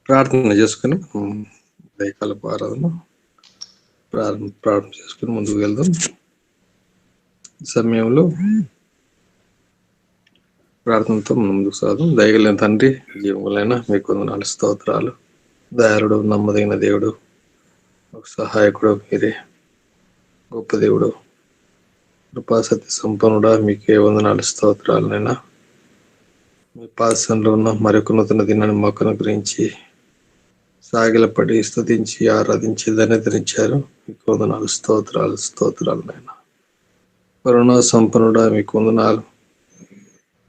ప్రార్థన చేసుకుని దయకాలపు ఆరాధన ప్రార్థన చేసుకుని ముందుకు వెళ్దాం. ఈ సమయంలో ప్రార్థనతో ముందుకు సాగుదాం. దయగలిగిన తండ్రి, జీవములైన మీకు వందనాలు, స్తోత్రాలు. దయాళుడు, నమ్మదగిన దేవుడు, ఒక సహాయకుడు మీరే, గొప్ప దేవుడు, కృపాసత్య సంపన్నుడా, మీకే వందనాలు, స్తోత్రాలనైనా. మీ పాదశంలో ఉన్న మరొక నూతన దినాన్ని మాకు అనుగ్రహించి సాగిలపడి స్తుతించి ఆరాధించి ధన్యతనిచ్చారు. మీకు వందనాలు, స్తోత్రాలనైనా. కరుణా సంపన్నుడా, మీకు వందనాలు.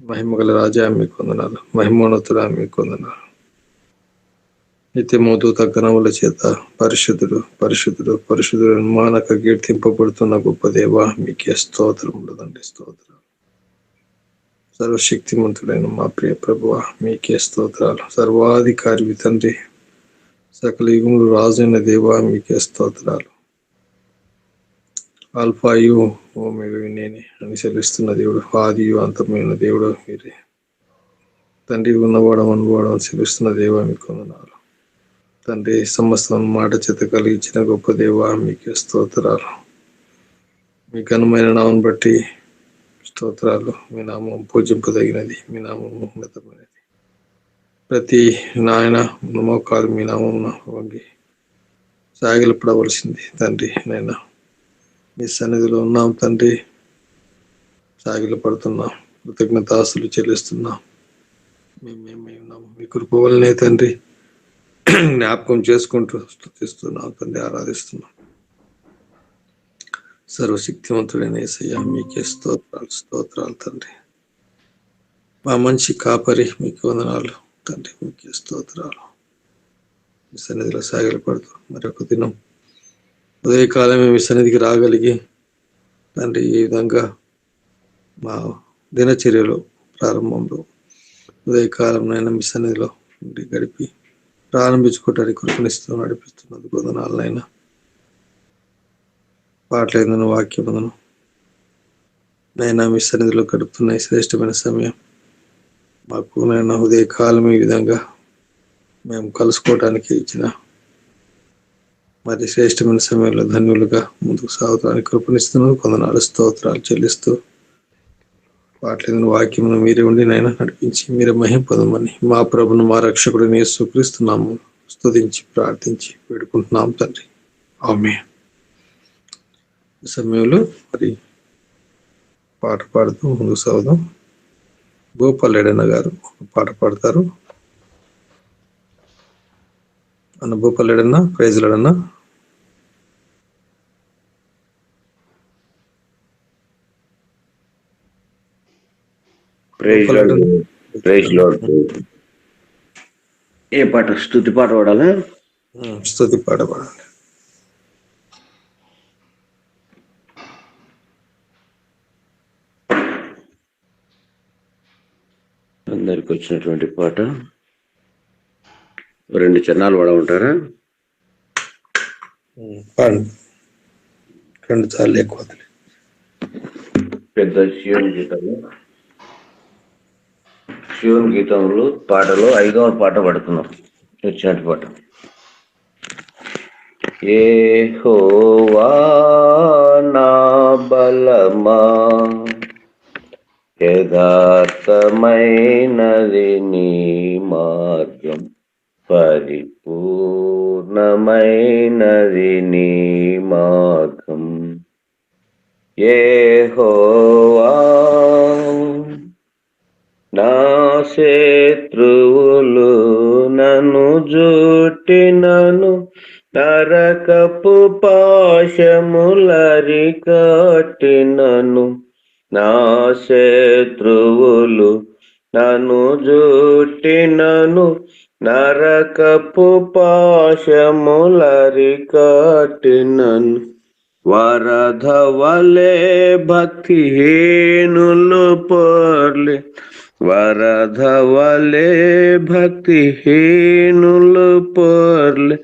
మహిమగల రాజా, మీకు వందనాలు. మహిమోన్నతుడా, మీకు వందనాలు. నిత్యము దూత గణముల చేత పరిశుద్ధుడు పరిశుద్ధుడు పరిశుద్ధుడు మానక కీర్తింపబడుతున్న గొప్ప దేవ, మీకే స్తోత్రములు తండ్రి, స్తోత్రాలు. సర్వశక్తిమంతుడైన మా ప్రియ ప్రభువ, మీకే స్తోత్రాలు. సర్వాధికారి తండ్రి, సకల యుగములు రాజైన దేవ, మీకే స్తోత్రాలు. ఆల్ఫాయు ఓమేగా నేనే అని సెలవిస్తున్న దేవుడు, ఆదియు అంతమైన దేవుడు మీరే. తండ్రి, ఉన్నవాడం అనువాడం సెలవిస్తున్న దేవ, మీకు వందనాలు. తండ్రి, సమస్తం మాట చేత కలిగించిన గొప్ప దేవ, మీకే స్తోత్రాలు. మీ ఘనమైన నామం బట్టి స్తోత్రాలు. మీ నామం పూజింపదగినది, మీ నామం ఉన్నతమైనది. ప్రతి నాయన మోకాలు మీ నామం వంగి సాగిలపడవలసింది తండ్రి. నైనా మీ సన్నిధిలో ఉన్నాం తండ్రి, సాగిలు పడుతున్నాం, కృతజ్ఞతాస్తులు చెల్లిస్తున్నాం. మేమేమై ఉన్నాము మీ కృప వల్లనే తండ్రి, జ్ఞాపకం చేసుకుంటూ స్తుతిస్తున్నాం తండ్రి, ఆరాధిస్తున్నాం. సర్వశక్తివంతుడైన యేసయ్య, మీకే స్తోత్రాలు తండ్రి. మా మంచి కాపరి, మీకు వందనాలు తండ్రి, మీకే స్తోత్రాలు. మీ సన్నిధిలో సాగిలు పడుతూ మరొక దినం ఉదయకాలమే మీ సన్నిధికి రాగలిగి తండ్రి, ఈ విధంగా మా దినచర్యలో ప్రారంభంలో ఉదయకాలంనైనా మీ సన్నిధిలో గడిపి ప్రారంభించుకోవడానికి కృపణిస్తూ నడిపిస్తున్నందుకు వందనాలనైనా. పాటలేదను వాక్యములను నైనా మీ సన్నిధిలో గడుపుతున్న శ్రేష్టమైన సమయం మాకు నైనా ఉదయకాలం ఈ విధంగా మేము కలుసుకోవడానికి ఇచ్చిన మరి శ్రేష్టమైన సమయంలో ధన్యులుగా ముందుకు సాగుతానికి కృపణిస్తున్నందుకు వందనాలు, స్తోత్రాలు చెల్లిస్తూ పాటలేదని వాక్యమును మీరే ఉండి నైనా నడిపించి మీరే మహిమ పొందమని మా ప్రభును మా రక్షకుడు యేసుక్రీస్తున్నాము స్తుతించి ప్రార్థించి వేడుకుంటున్నాం తండ్రి, ఆమేన్. ఈ సమయంలో మరి పాట పాడుతూ ముందుకు సాగుదాం. గోపాల్ రెడ్డి గారు పాట పాడతారు. అన్న Gopal Reddy, praise Lord. Praise Lord. ఏ పాట? స్తుతి పాట పాడాలా? స్తుతి పాట పాడాలి. అందరికి వచ్చినటువంటి పాట. 2 చరణాలు పాడమంటారా? 2 సార్లు ఎక్కువ. పెద్ద శివుని గీతంలో పాటలో 5వ పాట పడుతున్నాం. వచ్చినట్టు పాట. యెహోవా నా బలమా, యథార్థమైనది నీ మార్గం, పరిపూర్ణమైనది నీ మార్గం. యెహోవా నా శత్రువులు నన్ను జుట్టినను, నరకపు పాశములరికట్టినను. నా శత్రువులు నన్ను జుట్టినను, నరకపు పాశములరికట్టినను. వరద వలె భక్తిహీనులు పొర్లి, వరద వలె భక్తిహీనులు పొర్లి,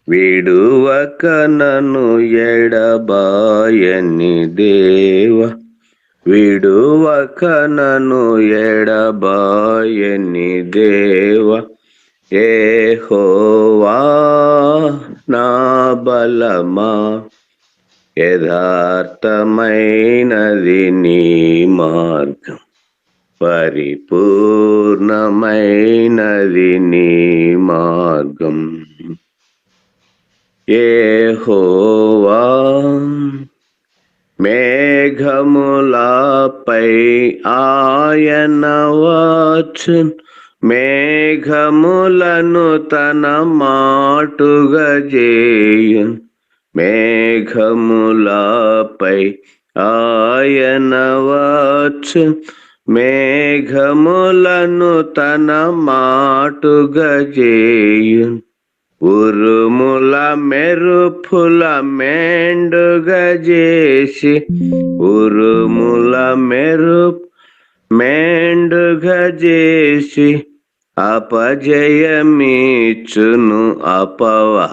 విడువక నన్ను ఎడబాయని దేవ, విడువక నన్ను ఎడబాయని దేవ. యెహోవా నా బలమా, యథార్థమైనది నీ మార్గం, పరిపూర్ణమైనది నీ మార్గం. యెహోవా మేఘములపై ఆయన వచ్చును, మేఘములను తన మాటుగా చేయును. మేఘములపై ఆయన వచ్చును, మేఘములను తన మాటుగా చేయును. ఉరుముల మెరుపుల మెండుగా చేసి, ఉరుముల మెండుగా చేసి, అపజయమిచ్చును అపవాదికిని,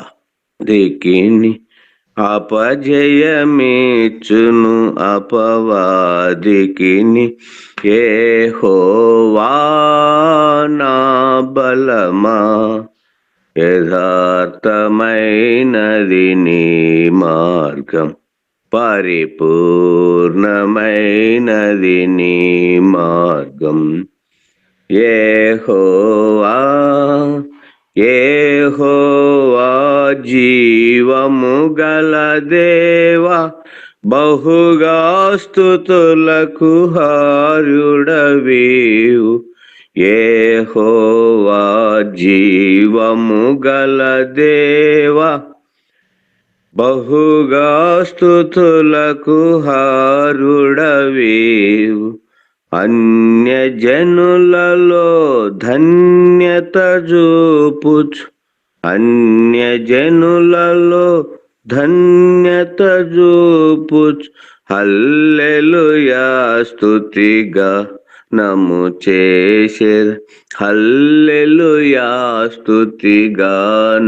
అపజయమిచ్చును అపవాదికిని. యెహోవా నా బలమా, యథార్థమైనది నీ మార్గం, పరిపూర్ణమైనది నీ మార్గం. యెహోవా యెహోవా జీవము గల దేవా, బహుగా స్తుతులకు హారుడవీవు. యెహోవా జీవము గల దేవా, బహుగా స్తుతులకు హారుడవీవు. అన్యజనులలో ధన్యత చూపుచు, అన్యజనులలో ధన్యత చూపుచు, హల్లెలూయా స్తుతిగా నము చేసెద, హల్లెలూయా స్తుతిగా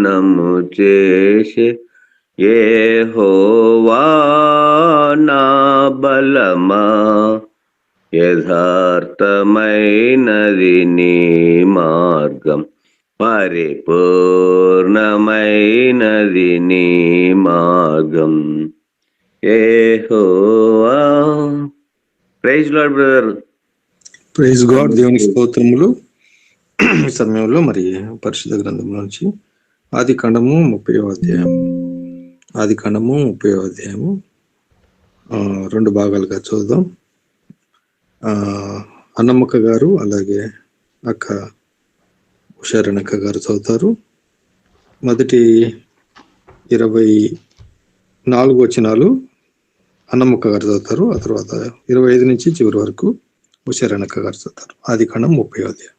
నము చేసె. యెహోవా నా బలమా, యథార్థమైనది నీ మార్గం, పరిపూర్ణమైనది నీ మార్గం. యెహోవా. Praise Lord brother. Praise God. దేవునికి స్తోత్రములు. ఈ సమయంలో మరి పరిశుద్ధ గ్రంథం నుంచి ఆది కాండము 30వ అధ్యాయం, ఆది కాండము 30వ అధ్యాయము 2 భాగాలుగా చూద్దాం. అన్నమ్మక్క గారు అలాగే అక్క ఉషారణక్క గారు చదువుతారు. మొదటి 24 వచనాలు అన్నమ్మక్క గారు చదువుతారు. ఆ తర్వాత 25 నుంచి చివరి వరకు ఉషారణక్క గారు చదువుతారు. ఆది కాండం 30వ అధ్యాయం.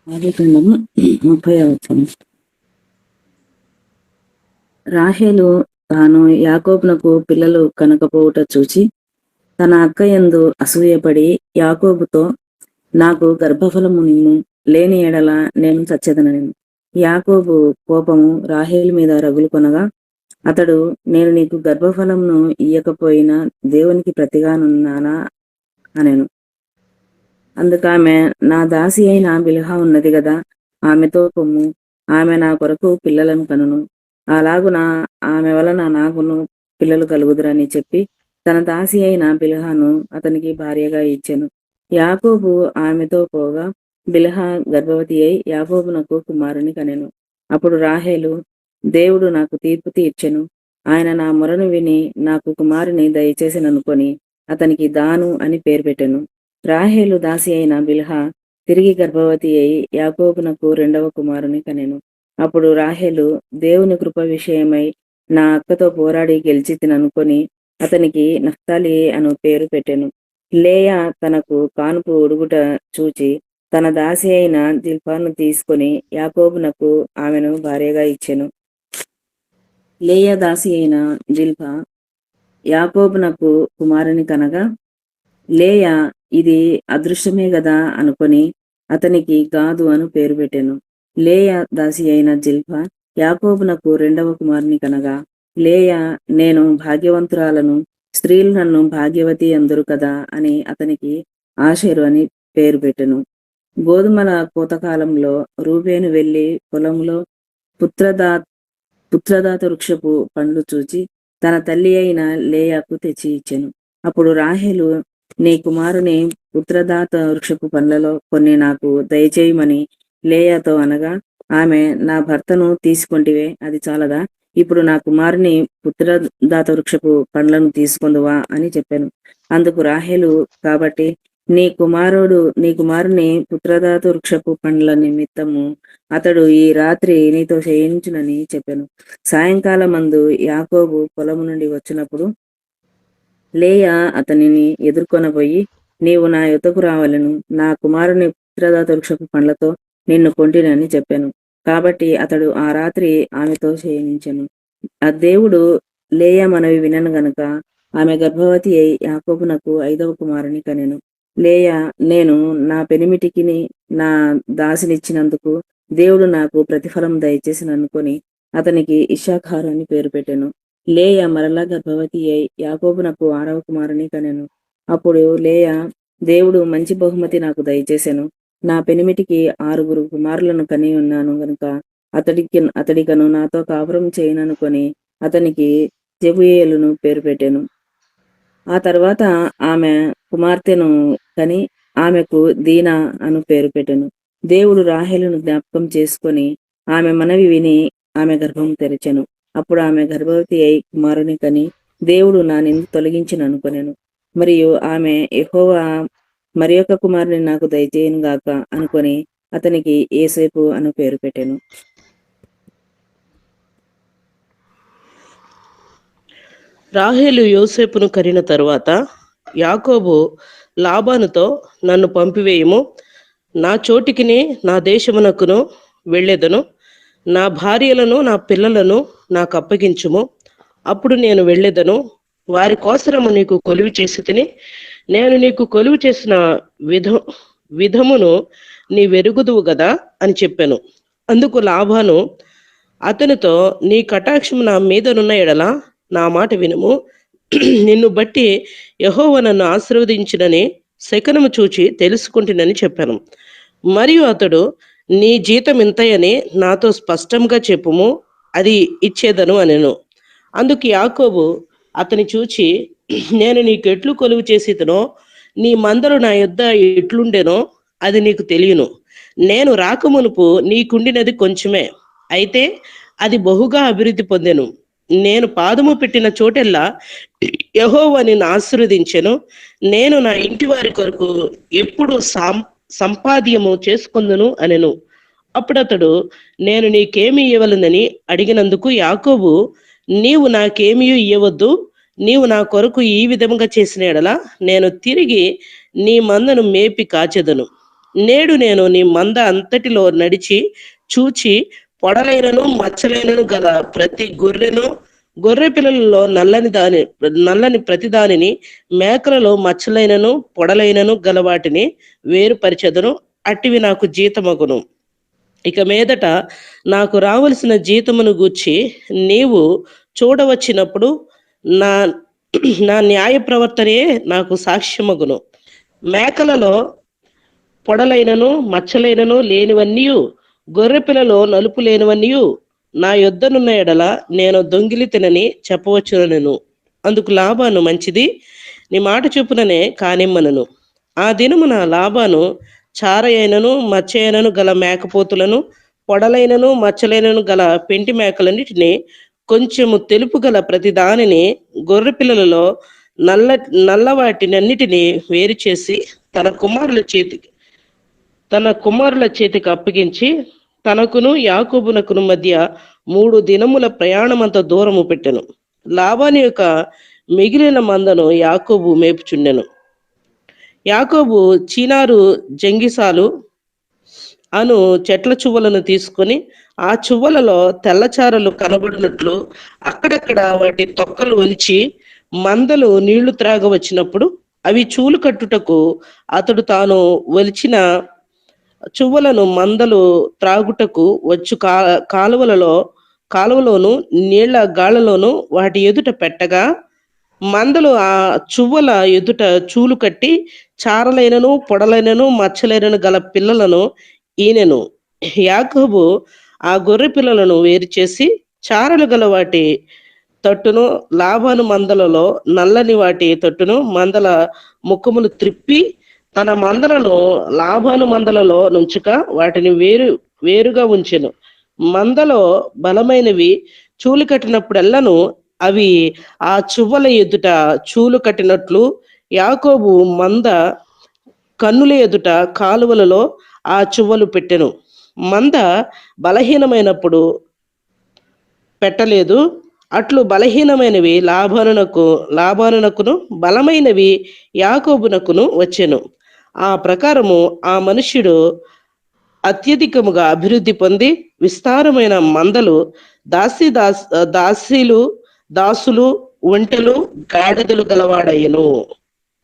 ఆదికాండము 30వ వచనం. రాహేలు తాను యాకోబునకు పిల్లలు కనకపోవుట చూచి తన అక్క యందు అసూయపడి యాకోబుతో, నాకు గర్భఫలము నిమ్ము, లేని ఎడల నేను చచ్చెదనెను. యాకోబు కోపము రాహేలు మీద రగులు కొనగా అతడు, నేను నీకు గర్భఫలమును ఇయ్యకపోయినా దేవునికి ప్రతిగానున్నానా అనెను. అందుకామె, నా దాసి అయిన బిల్హా ఉన్నది గదా, ఆమెతో పొమ్ము, ఆమె నా కొరకు పిల్లలను కనును, అలాగున ఆమె వలన నాకును పిల్లలు కలుగుదురని చెప్పి తన దాసి అయిన బిల్హాను అతనికి భార్యగా ఇచ్చెను. యాకోబు ఆమెతో పోగా బిల్హా గర్భవతి అయి యాకోబునకు కుమారుని కనెను. అప్పుడు రాహేలు, దేవుడు నాకు తీర్పు తీర్చెను, ఆయన నా మొరను విని నాకు కుమారుని దయచేసిననుకొని అతనికి దాను అని పేరు పెట్టెను. రాహేలు దాసి అయిన బిల్హా తిరిగి గర్భవతి అయి యాకోబునకు 2వ కుమారుని కనెను. అప్పుడు రాహేలు, దేవుని కృప విషయమై నా అక్కతో పోరాడి గెలిచి తిననుకొని అతనికి నఫ్తాలి అను పేరు పెట్టెను. లేయా తనకు కానుపు ఉడుగుట చూచి తన దాసి అయిన జిల్పాను తీసుకొని యాకోబునకు ఆమెను భార్యగా ఇచ్చెను. లేయా దాసి అయిన జిల్పా యాకోబునకు కుమారుని కనగా లేయా, ఇది అదృష్టమే గదా అనుకొని అతనికి గాదు అను పేరు పెట్టెను. లేయా దాసి అయిన జిల్పా యాకోబునకు 2వ కుమారుని కనగా లేయా, నేను భాగ్యవంతురాలను, స్త్రీలు నన్ను భాగ్యవతి అందరు కదా అని అతనికి ఆషేరు అని పేరు పెట్టెను. గోధుమల కోతకాలంలో రూబేను వెళ్లి పొలంలో పుత్రదా పుత్రదాత వృక్షపు పండ్లు చూచి తన తల్లి అయిన లేయాకు తెచ్చి ఇచ్చెను. అప్పుడు రాహేలు, నీ కుమారుని పుత్రదాత వృక్షపు పండ్లలో కొన్ని నాకు దయచేయమని లేయాతో అనగా, ఆమె, నా భర్తను తీసుకొంటివే, అది చాలదా? ఇప్పుడు నా కుమారుని పుత్రదాత వృక్షపు పండ్లను తీసుకొందువా అని చెప్పాను. అందుకు రాహేలు, కాబట్టి నీ కుమారుని పుత్రదాత వృక్షపు పండ్ల నిమిత్తము అతడు ఈ రాత్రి నీతో శయనించునని చెప్పాను. సాయంకాలమందు యాకోబు పొలము నుండి వచ్చినప్పుడు లేయా అతనిని ఎదుర్కొనబోయి, నీవు నా యొద్దకు రావలెను, నా కుమారుని పుత్రదాత వృక్షపు పండ్లతో నిన్ను కొంటినని చెప్పాను. కాబట్టి అతడు ఆ రాత్రి ఆమెతో శయనించెను. ఆ దేవుడు లేయా మనవి వినను గనుక ఆమె గర్భవతి అయి యాకోబునకు 5వ కుమారుని కనెను. లేయా, నేను నా పెనిమిటికిని నా దాసినిచ్చినందుకు దేవుడు నాకు ప్రతిఫలం దయచేసిన అనుకొని అతనికి ఇశ్శాఖారు అని పేరు పెట్టెను. లేయా మరలా గర్భవతి అయి యాకోబునకు 6వ కుమారుని కనెను. అప్పుడు లేయా, దేవుడు మంచి బహుమతి నాకు దయచేసెను, నా పెనిమిటికి 6 కుమారులను కని ఉన్నాను గనుక అతడికను నాతో కాపురం చేయననుకొని అతనికి జెబుయేలును పేరు పెట్టెను. ఆ తర్వాత ఆమె కుమార్తెను కని ఆమెకు దీనా అను పేరు పెట్టెను. దేవుడు రాహేలును జ్ఞాపకం చేసుకొని ఆమె మనవి విని ఆమె గర్భం తెరిచెను. అప్పుడు ఆమె గర్భవతి అయి కుమారుని కని దేవుడు నా నింద తొలగించిన అనుకొనెను. మరియు ఆమె, యెహోవా మరి యొక్క కుమారుని నాకు దయచేయను గాక అనుకొని అతనికి యోసేపు అను పేరు పెట్టెను. రాహేలు యోసేపును కరిన తరువాత యాకోబు లాబానుతో, నన్ను పంపివేయము, నా చోటికిని నా దేశమునకును వెళ్ళెదను, నా భార్యలను నా పిల్లలను నాకు అప్పగించుము, అప్పుడు నేను వెళ్ళెదను, వారి కోసరము నీకు కొలువు చేసి తిని నేను నీకు కొలువు చేసిన విధమును నీ వెరుగుదువు గదా అని చెప్పాను. అందుకు లాబాను అతనితో, నీ కటాక్షము నా మీదనున్న ఎడల నా మాట వినుము, నిన్ను బట్టి యెహోవా నన్ను ఆశీర్వదించునని శకునము చూచి తెలుసుకుంటునని చెప్పాను. మరియు అతడు, నీ జీతం ఇంతయని నాతో స్పష్టంగా చెప్పుము, అది ఇచ్చేదను అనెను. అందుకు యాకోబు అతని చూచి, నేను నీకు ఎట్లు కొలువు చేసేదనో, నీ మందలు నా యొద్ద ఎట్లుండెనో అది నీకు తెలియను. నేను రాకమునుపు నీకుండినది కొంచెమే, అయితే అది బహుగా అభివృద్ధి పొందెను. నేను పాదము పెట్టిన చోటెల్లా యెహోవా నిన్ను ఆశీర్వదించెను. నేను నా ఇంటి వారి కొరకు ఎప్పుడు సంపాద్యము చేసుకొందును అనెను. అప్పుడు అతడు, నేను నీకేమి ఇవ్వవలెనని అడిగినందుకు యాకోబు, నీవు నాకేమీ ఇవ్వవద్దు, నీవు నా కొరకు ఈ విధముగా చేసిన ఎడల నేను తిరిగి నీ మందను మేపి కాచెదను. నేడు నేను నీ మంద అంతటిలో నడిచి చూచి పొడలైనను మచ్చలైనను గల ప్రతి గొర్రె పిల్లలలో నల్లని ప్రతి దానిని, మేకలలో మచ్చలైనను పొడలైనను గల వాటిని వేరుపరిచెదను, అట్టివి నాకు జీతమగును. ఇక మీదట నాకు రావలసిన జీతమును గూర్చి నీవు చూడవచ్చినప్పుడు నా నా న్యాయ ప్రవర్తనే నాకు సాక్ష్యమగును. మేకలలో పొడలైనను మచ్చలైనను లేనివన్నీయు, గొర్రె పిల్లలో నలుపు లేనివన్నీయు నా యొద్దనున్న ఎడల నేను దొంగిలి తినని చెప్పవచ్చునెను. అందుకు లాబాను, మంచిది, నీ మాట చొప్పుననే కానిమ్మనను. ఆ దినమున లాబాను చారయైనను మచ్చయైనను గల మేకపోతులను, పొడలైనను మచ్చలైనను గల పెంటి మేకలన్నిటిని, కొంచెము తెలుపు గల ప్రతి దానిని, గొర్రె పిల్లలలో నల్లవాటినన్నిటినీ వేరు చేసి తన కుమారుల చేతికి అప్పగించి తనకును యాకోబునకును మధ్య 3 దినముల ప్రయాణమంత దూరము పెట్టెను. లాబాను యొక్క మిగిలిన మందను యాకోబు మేపుచుండెను. యాకోబు చీనారు జంగిసాలు అను చెట్ల చువ్వలను తీసుకొని ఆ చువ్వలలో తెల్లచారలు కనబడినట్లు అక్కడక్కడ వాటి తొక్కలు ఒలిచి మందలు నీళ్లు త్రాగవచ్చినప్పుడు అవి చూలు కట్టుటకు అతడు తాను ఒలిచిన చువ్వలను మందలు త్రాగుటకు వచ్చు కాలువలలో కాలువలోను నీళ్ల గాళ్లలోను వాటి ఎదుట పెట్టగా మందలు ఆ చువ్వల ఎదుట చూలు కట్టి చారలైనను పొడలైనను మచ్చలైనను గల పిల్లలను ఈనెను. యాకోబు ఆ గొర్రె పిల్లలను వేరు చేసి చారలు గల వాటి తట్టును లాభాను మందలలో నల్లని వాటి తట్టును మందల ముఖములు త్రిప్పి తన మందలను లాభాను మందలలో నుంచుక వాటిని వేరుగా ఉంచెను. మందలో బలమైనవి చూలు కట్టినప్పుడెల్లను అవి ఆ చువ్వల ఎదుట చూలు కట్టినట్లు యాకోబు మంద కన్నుల ఎదుట కాలువలలో ఆ చువ్వలు పెట్టెను. మంద బలహీనమైనప్పుడు పెట్టలేదు, అట్లు బలహీనమైనవి లాభానునకును బలమైనవి యాకోబునకును వచ్చెను. ఆ ప్రకారము ఆ మనుష్యుడు అత్యధికముగా అభివృద్ధి పొంది విస్తారమైన మందలు, దాసులు, ఒంటెలు, గాడిదలు గలవాడయ్యను.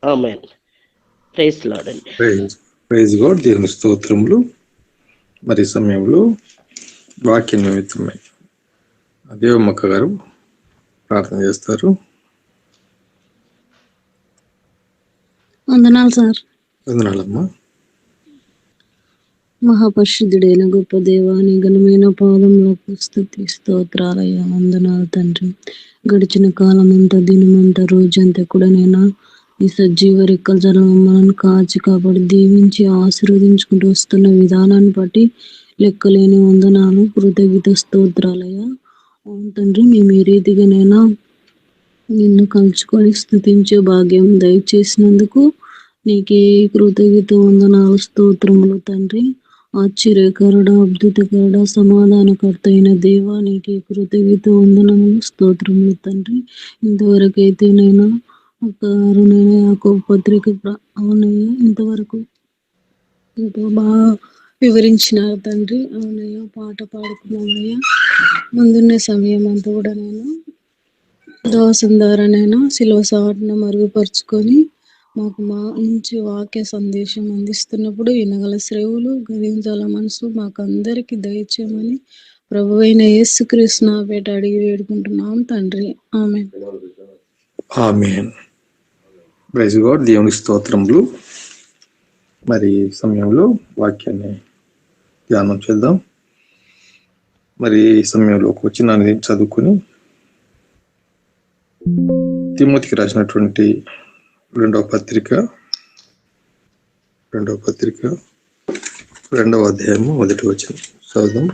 ఆమేన్. ప్రైజ్ లార్డ్ అండి. Praise God. దేవుని స్తోత్రములు. మరి సమయంలో వాక్య నిమిత్తమై దేవమ్మక్క గారు ప్రార్థన చేస్తారు. వందనాలు సార్. వందనాలమ్మా. మహాపరిశుద్ధుడైన గొప్ప దేవాని ఘనమైన పాదములకు స్తుతి స్తోత్రాలయ్య. వందనాలు తండ్రి. గడిచిన కాలం అంతా, దినమంతా, రోజంతా కూడా నేను ఈ సజీవ రెక్కల జలం మమ్మల్ని కాచి కాపాడి దీవించి ఆశీర్వదించుకుంటూ వస్తున్న విధానాన్ని బట్టి లెక్కలేని వందనాలు, కృతజ్ఞత స్తోత్రాలయ్య. అవును తండ్రి, మేము ఈ రీతిగానైనా నిన్ను కలుసుకొని స్తుతించే భాగ్యం దయచేసినందుకు నీకే కృతజ్ఞత వందనాలు, స్తోత్రములు తండ్రి. ఆశ్చర్యకరుడ, అద్భుతకరుడ, సమాధానకర్త అయిన దేవా, నీకే కృతజ్ఞత వందనములు, స్తోత్రములు తండ్రి. ఇంతవరకు అయితే నైనా యాకోబు పత్రిక అవునయ్య ఇంతవరకు ఎంతో బాగా వివరించినారు తండ్రి. అవునయ్య, పాట పాడుకున్నామయ్యా. ముందున్న సమయం అంతా కూడా నేను దోసం ద్వారానైనా శిలువ సాటును మరుగుపరుచుకొని మాకు మంచి వాక్య సందేశం అందిస్తున్నప్పుడు వినగల శ్రేవులు, గ్రహించాల మనసు మాకు అందరికి దయచేయమని ప్రభువైన యేసుక్రీస్తు నామమున అడిగి వేడుకుంటున్నాం తండ్రి. ఆమేన్. ఆమేన్. Praise God. దేవుని స్తోత్రములు. మరి సమయంలో వాక్యాన్ని ధ్యానం చేద్దాం. మరి ఈ సమయంలో ఒక వచనాన్ని చదువుకుని తిమోతికి రాసినటువంటి రెండవ పత్రిక 2వ అధ్యాయము 1వ వచనం చదువుదాం.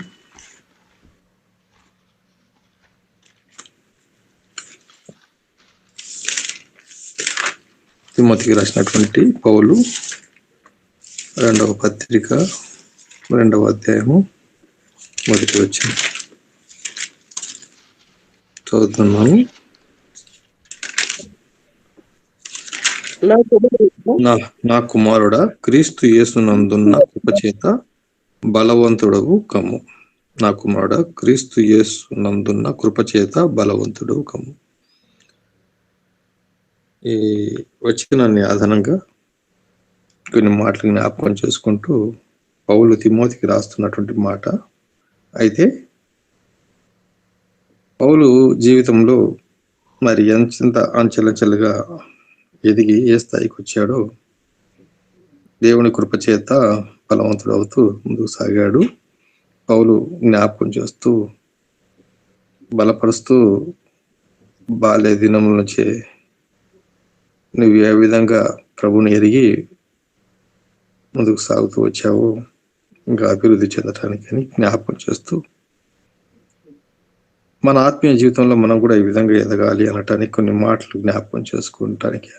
తిమోతికి రాసినటువంటి పౌలు 2వ పత్రిక 2వ అధ్యాయము 1వ వచనం చదువుతున్నాను. నా కుమారుడా, క్రీస్తు యేసునందున్న కృపచేత బలవంతుడవు కమ్ము. నా కుమారుడా, క్రీస్తు యేసునందున్న కృపచేత బలవంతుడవు కమ్ము. ఈ వచనాన్ని ఆధారంగా కొన్ని మాటలు జ్ఞాపకం చేసుకుంటూ పౌలు తిమోతికి రాస్తున్నటువంటి మాట. అయితే పౌలు జీవితంలో మరి ఎంత అంచెలంచెలుగా ఎదిగి ఏ స్థాయికి వచ్చాడో దేవుని కృపచేత బలవంతుడు అవుతూ ముందుకు సాగాడు. పౌలు జ్ఞాపకం చేస్తూ బలపరుస్తూ బాల్య దినముల నుంచే నువ్వు ఏ విధంగా ప్రభుని ఎరిగి ముందుకు సాగుతూ వచ్చావు, ఇంకా అభివృద్ధి చెందటానికి అని జ్ఞాపకం చేస్తూ మన ఆత్మీయ జీవితంలో మనం కూడా ఈ విధంగా ఎదగాలి అనటానికి కొన్ని మాటలు జ్ఞాపకం చేసుకుంటానికి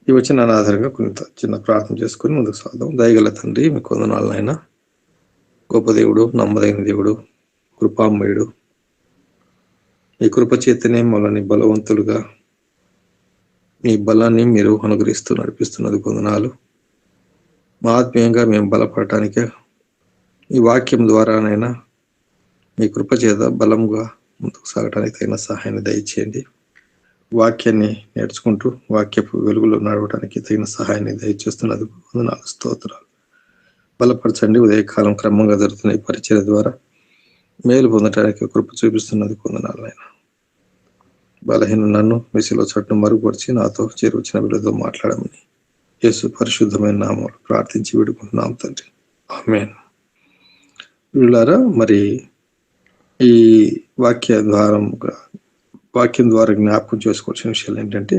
ఈ వచ్చిన ఆధారంగా కొంత చిన్న ప్రార్థన చేసుకుని ముందుకు సాగుదాం. దయగల తండ్రి, మీకు వందనాలు నాయనా. గొప్ప దేవుడు, నమ్మదైన దేవుడు, కృపామయుడు, మీ కృప చేతనే మనల్ని బలవంతులుగా మీ బలాన్ని మీరు అనుగ్రహిస్తూ నడిపిస్తున్నది వందనాలు. మా ఆత్మీయంగా మేము బలపడటానికే ఈ వాక్యం ద్వారానైనా మీ కృప చేత బలంగా ముందుకు సాగడానికి తగిన సహాయాన్ని దయచేయండి. వాక్యాన్ని నేర్చుకుంటూ వాక్యపు వెలుగులో నడవడానికి తగిన సహాయాన్ని దయచేస్తున్నది వందనాలు, స్తోత్రాలు. బలపరచండి. ఉదయకాలం క్రమంగా జరుగుతున్న ఈ పరిచర్య ద్వారా మేలు పొందటానికి కృప చూపిస్తున్నది కొందనాలు నాయన. బలహీన నన్ను మెసిలో చట్టం మరుగుపరిచి నాతో చేరువచ్చిన వీళ్ళతో మాట్లాడమని యేసు పరిశుద్ధమైన నామములో ప్రార్థించి విడుకుంటున్నాం తండ్రి. ఆమేన్. వీళ్ళారా, మరి ఈ వాక్యం ద్వారా జ్ఞాపకం చేసుకోవాల్సిన విషయాలు ఏంటంటే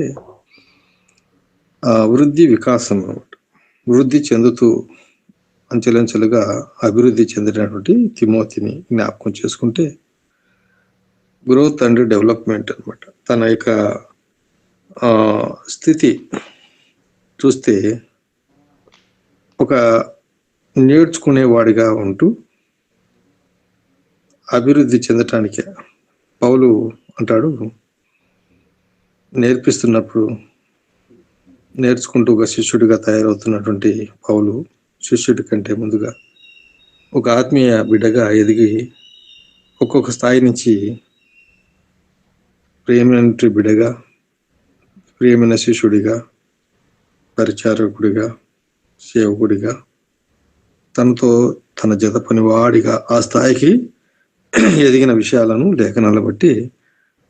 వృద్ధి వికాసం అన్నమాట. వృద్ధి చెందుతూ అంచెలంచెలుగా అభివృద్ధి చెందినటువంటి తిమోతిని జ్ఞాపకం చేసుకుంటే గ్రోత్ అండ్ డెవలప్మెంట్ అన్నమాట. తన యొక్క స్థితి చూస్తే ఒక నేర్చుకునేవాడిగా ఉంటూ అభివృద్ధి చెందటానికే పౌలు అంటాడు, నేర్పిస్తున్నప్పుడు నేర్చుకుంటూ ఒక శిష్యుడిగా తయారవుతున్నటువంటి పౌలు శిష్యుడి కంటే ముందుగా ఒక ఆత్మీయ బిడ్డగా ఎదిగి ఒక్కొక్క స్థాయి నుంచి ప్రియమైన బిడ్డగా, ప్రియమైన శిష్యుడిగా, పరిచారకుడిగా, సేవకుడిగా, తనతో తన జత పనివాడిగా ఆ స్థాయికి ఎదిగిన విషయాలను లేఖనాలను బట్టి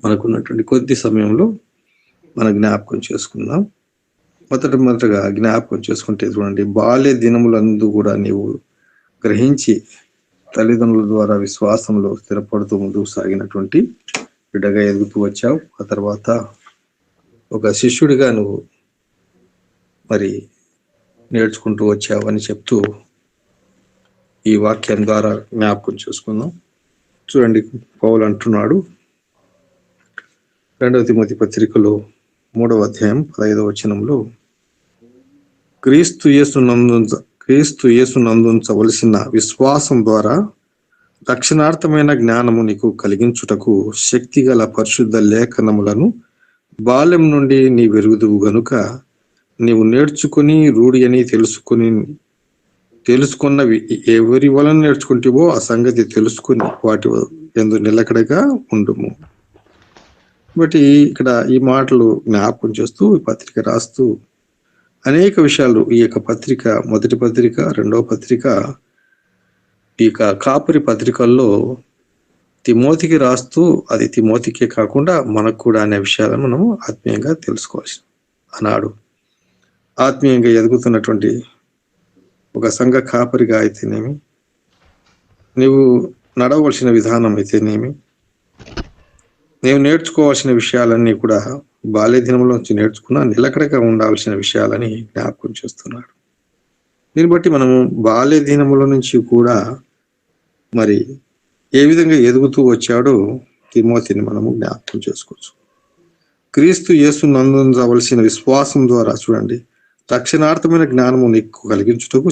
మనకున్నటువంటి కొద్ది సమయంలో మన జ్ఞాపకం చేసుకుందాం. మొదటగా జ్ఞాపకం చేసుకుంటే చూడండి, బాల్య దినములందు కూడా నీవు గ్రహించి తల్లిదండ్రుల ద్వారా విశ్వాసంలో స్థిరపడుతూ ముందుకు సాగినటువంటి బిడ్డగా ఎదుగుతూ వచ్చావు. ఆ తర్వాత ఒక శిష్యుడిగా నువ్వు మరి నేర్చుకుంటూ వచ్చావు అని చెప్తూ ఈ వాక్యం ద్వారా జ్ఞాపకం చేసుకుందాం. చూడండి, పౌలు అంటున్నాడు 2 తిమోతి పత్రికలో 3వ అధ్యాయం 15వ వచనంలో, క్రీస్తు యేసు నందుంచవలసిన విశ్వాసం ద్వారా రక్షణార్థమైన జ్ఞానము నీకు కలిగించుటకు శక్తిగల పరిశుద్ధ లేఖనములను బాల్యం నుండి నీ వెరుగుదువు గనుక నీవు నేర్చుకుని రూఢి అని తెలుసుకున్నవి ఎవరి వలన నేర్చుకుంటేవో ఆ సంగతి తెలుసుకుని వాటి యందు నిలకడగా ఉండుము. బట్టి ఇక్కడ ఈ మాటలు జ్ఞాపకం చేస్తూ ఈ పత్రిక రాస్తూ అనేక విషయాలు, ఈ యొక్క పత్రిక, మొదటి పత్రిక, 2వ పత్రిక, ఈ కాపురి పత్రికల్లో తిమోతికి రాస్తూ, అది తిమోతికే కాకుండా మనకు కూడా అనే విషయాలను మనము ఆత్మీయంగా తెలుసుకోవాల్సి. ఆనాడు ఆత్మీయంగా ఎదుగుతున్నటువంటి ఒక సంఘ కాపరిగా అయితేనేమి, నీవు నడవలసిన విధానం అయితేనేమి, నీవు నేర్చుకోవాల్సిన విషయాలన్నీ కూడా బాల్య దినంలోంచి నేర్చుకున్న నిలకడగా ఉండాల్సిన విషయాలని జ్ఞాపకం చేస్తున్నాడు. దీన్ని బట్టి మనము బాల్య దినముల నుంచి కూడా మరి ఏ విధంగా ఎదుగుతూ వచ్చాడో తిమోతిని మనము జ్ఞాపకం చేసుకోవచ్చు. క్రీస్తు యేసు నందుంచవలసిన విశ్వాసం ద్వారా చూడండి, రక్షణార్థమైన జ్ఞానము నీకు కలిగించుటకు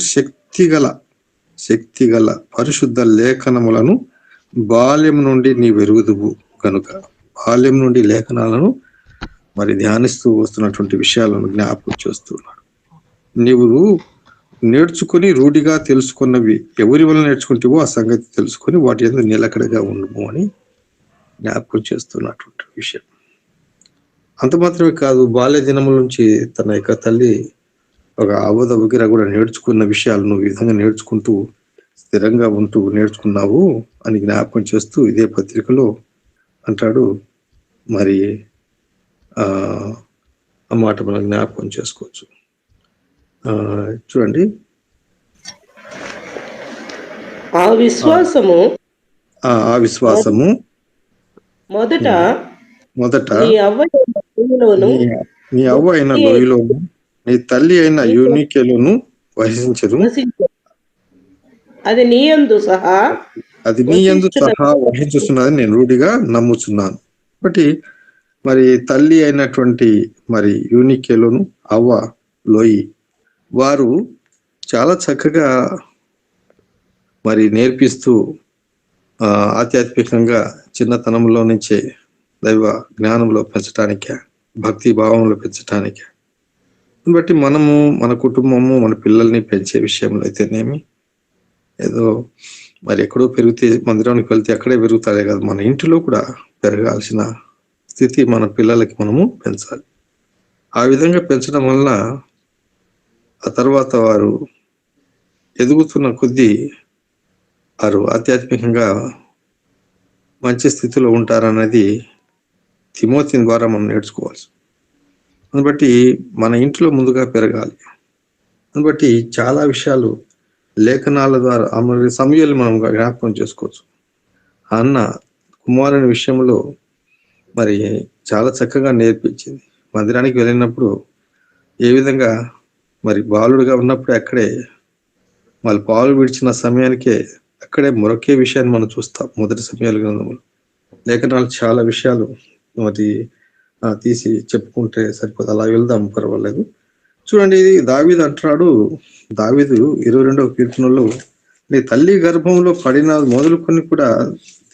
శక్తిగల పరిశుద్ధ లేఖనములను బాల్యం నుండి నీ వెరుగుదువు కనుక, బాల్యం నుండి లేఖనాలను మరి ధ్యానిస్తూ వస్తున్నటువంటి విషయాలను జ్ఞాపకం చేస్తున్నాడు. నీవు నేర్చుకుని రూఢిగా తెలుసుకున్నవి ఎవరి వల్ల నేర్చుకుంటేవో ఆ సంగతి తెలుసుకొని వాటి యందు నిలకడగా ఉండము అని జ్ఞాపకం చేస్తున్నటువంటి విషయం. అంత మాత్రమే కాదు, బాల్య దినముల నుంచి తన యొక్క తల్లి ఒక అవధ కూడా నేర్చుకున్న విషయాలు నువ్వు ఈ విధంగా నేర్చుకుంటూ స్థిరంగా ఉంటూ నేర్చుకున్నావు అని జ్ఞాపకం చేస్తూ ఇదే పత్రికలో అంటాడు. మరి ఆ మాట మనం జ్ఞాపకం చేసుకోవచ్చు. చూడండి, ఆ విశ్వాసము మొదట నీ అవ్వ అయిన లోయలోను నీ తల్లి అయిన యూనికేలోను వహించదు, అది నీ యందు సహా వహించుతున్నదని నేను రూఢిగా నమ్ముచున్నాను. బట్టి మరి తల్లి అయినటువంటి మరి యూనికేలోను అవ్వ లోయి వారు చాలా చక్కగా మరి నేర్పిస్తూ ఆధ్యాత్మికంగా చిన్నతనంలో నుంచే దైవ జ్ఞానంలో పెంచటానికే, భక్తి భావంలో పెంచటానికే. బట్టి మనము మన కుటుంబము మన పిల్లల్ని పెంచే విషయంలో అయితేనేమి, ఏదో మరి ఎక్కడో పెరిగితే మందిరానికి వెళ్తే అక్కడే పెరుగుతారే కదా, మన ఇంటిలో కూడా పెరగాల్సిన స్థితి మన పిల్లలకి మనము పెంచాలి. ఆ విధంగా పెంచడం వల్ల ఆ తర్వాత వారు ఎదుగుతున్న కొద్దీ వారు ఆధ్యాత్మికంగా మంచి స్థితిలో ఉంటారన్నది తిమోతి ద్వారా మనం నేర్చుకోవాలి. దాన్ని బట్టి మన ఇంట్లో ముందుగా పెరగాలి. దాన్ని బట్టి చాలా విషయాలు లేఖనాల ద్వారా సమయాలు మనం జ్ఞాపకం చేసుకోవచ్చు. అన్న కుమారుని విషయంలో మరి చాలా చక్కగా నేర్పించింది. మందిరానికి వెళ్ళినప్పుడు ఏ విధంగా మరి బాలుడుగా ఉన్నప్పుడే అక్కడే వాళ్ళు పాలు విడిచిన సమయానికే అక్కడే మరొకే విషయాన్ని మనం చూస్తాం. మొదటి సమయాల గ్రంథంలో లేఖనాలు చాలా విషయాలు మరి తీసి చెప్పుకుంటే సరిపోదు. అలా వెళ్దాం, పర్వాలేదు. చూడండి, దావీదు అంటున్నాడు, దావీదు 22వ కీర్తనలో, నీ తల్లి గర్భంలో పడిన మొదలుకొని కూడా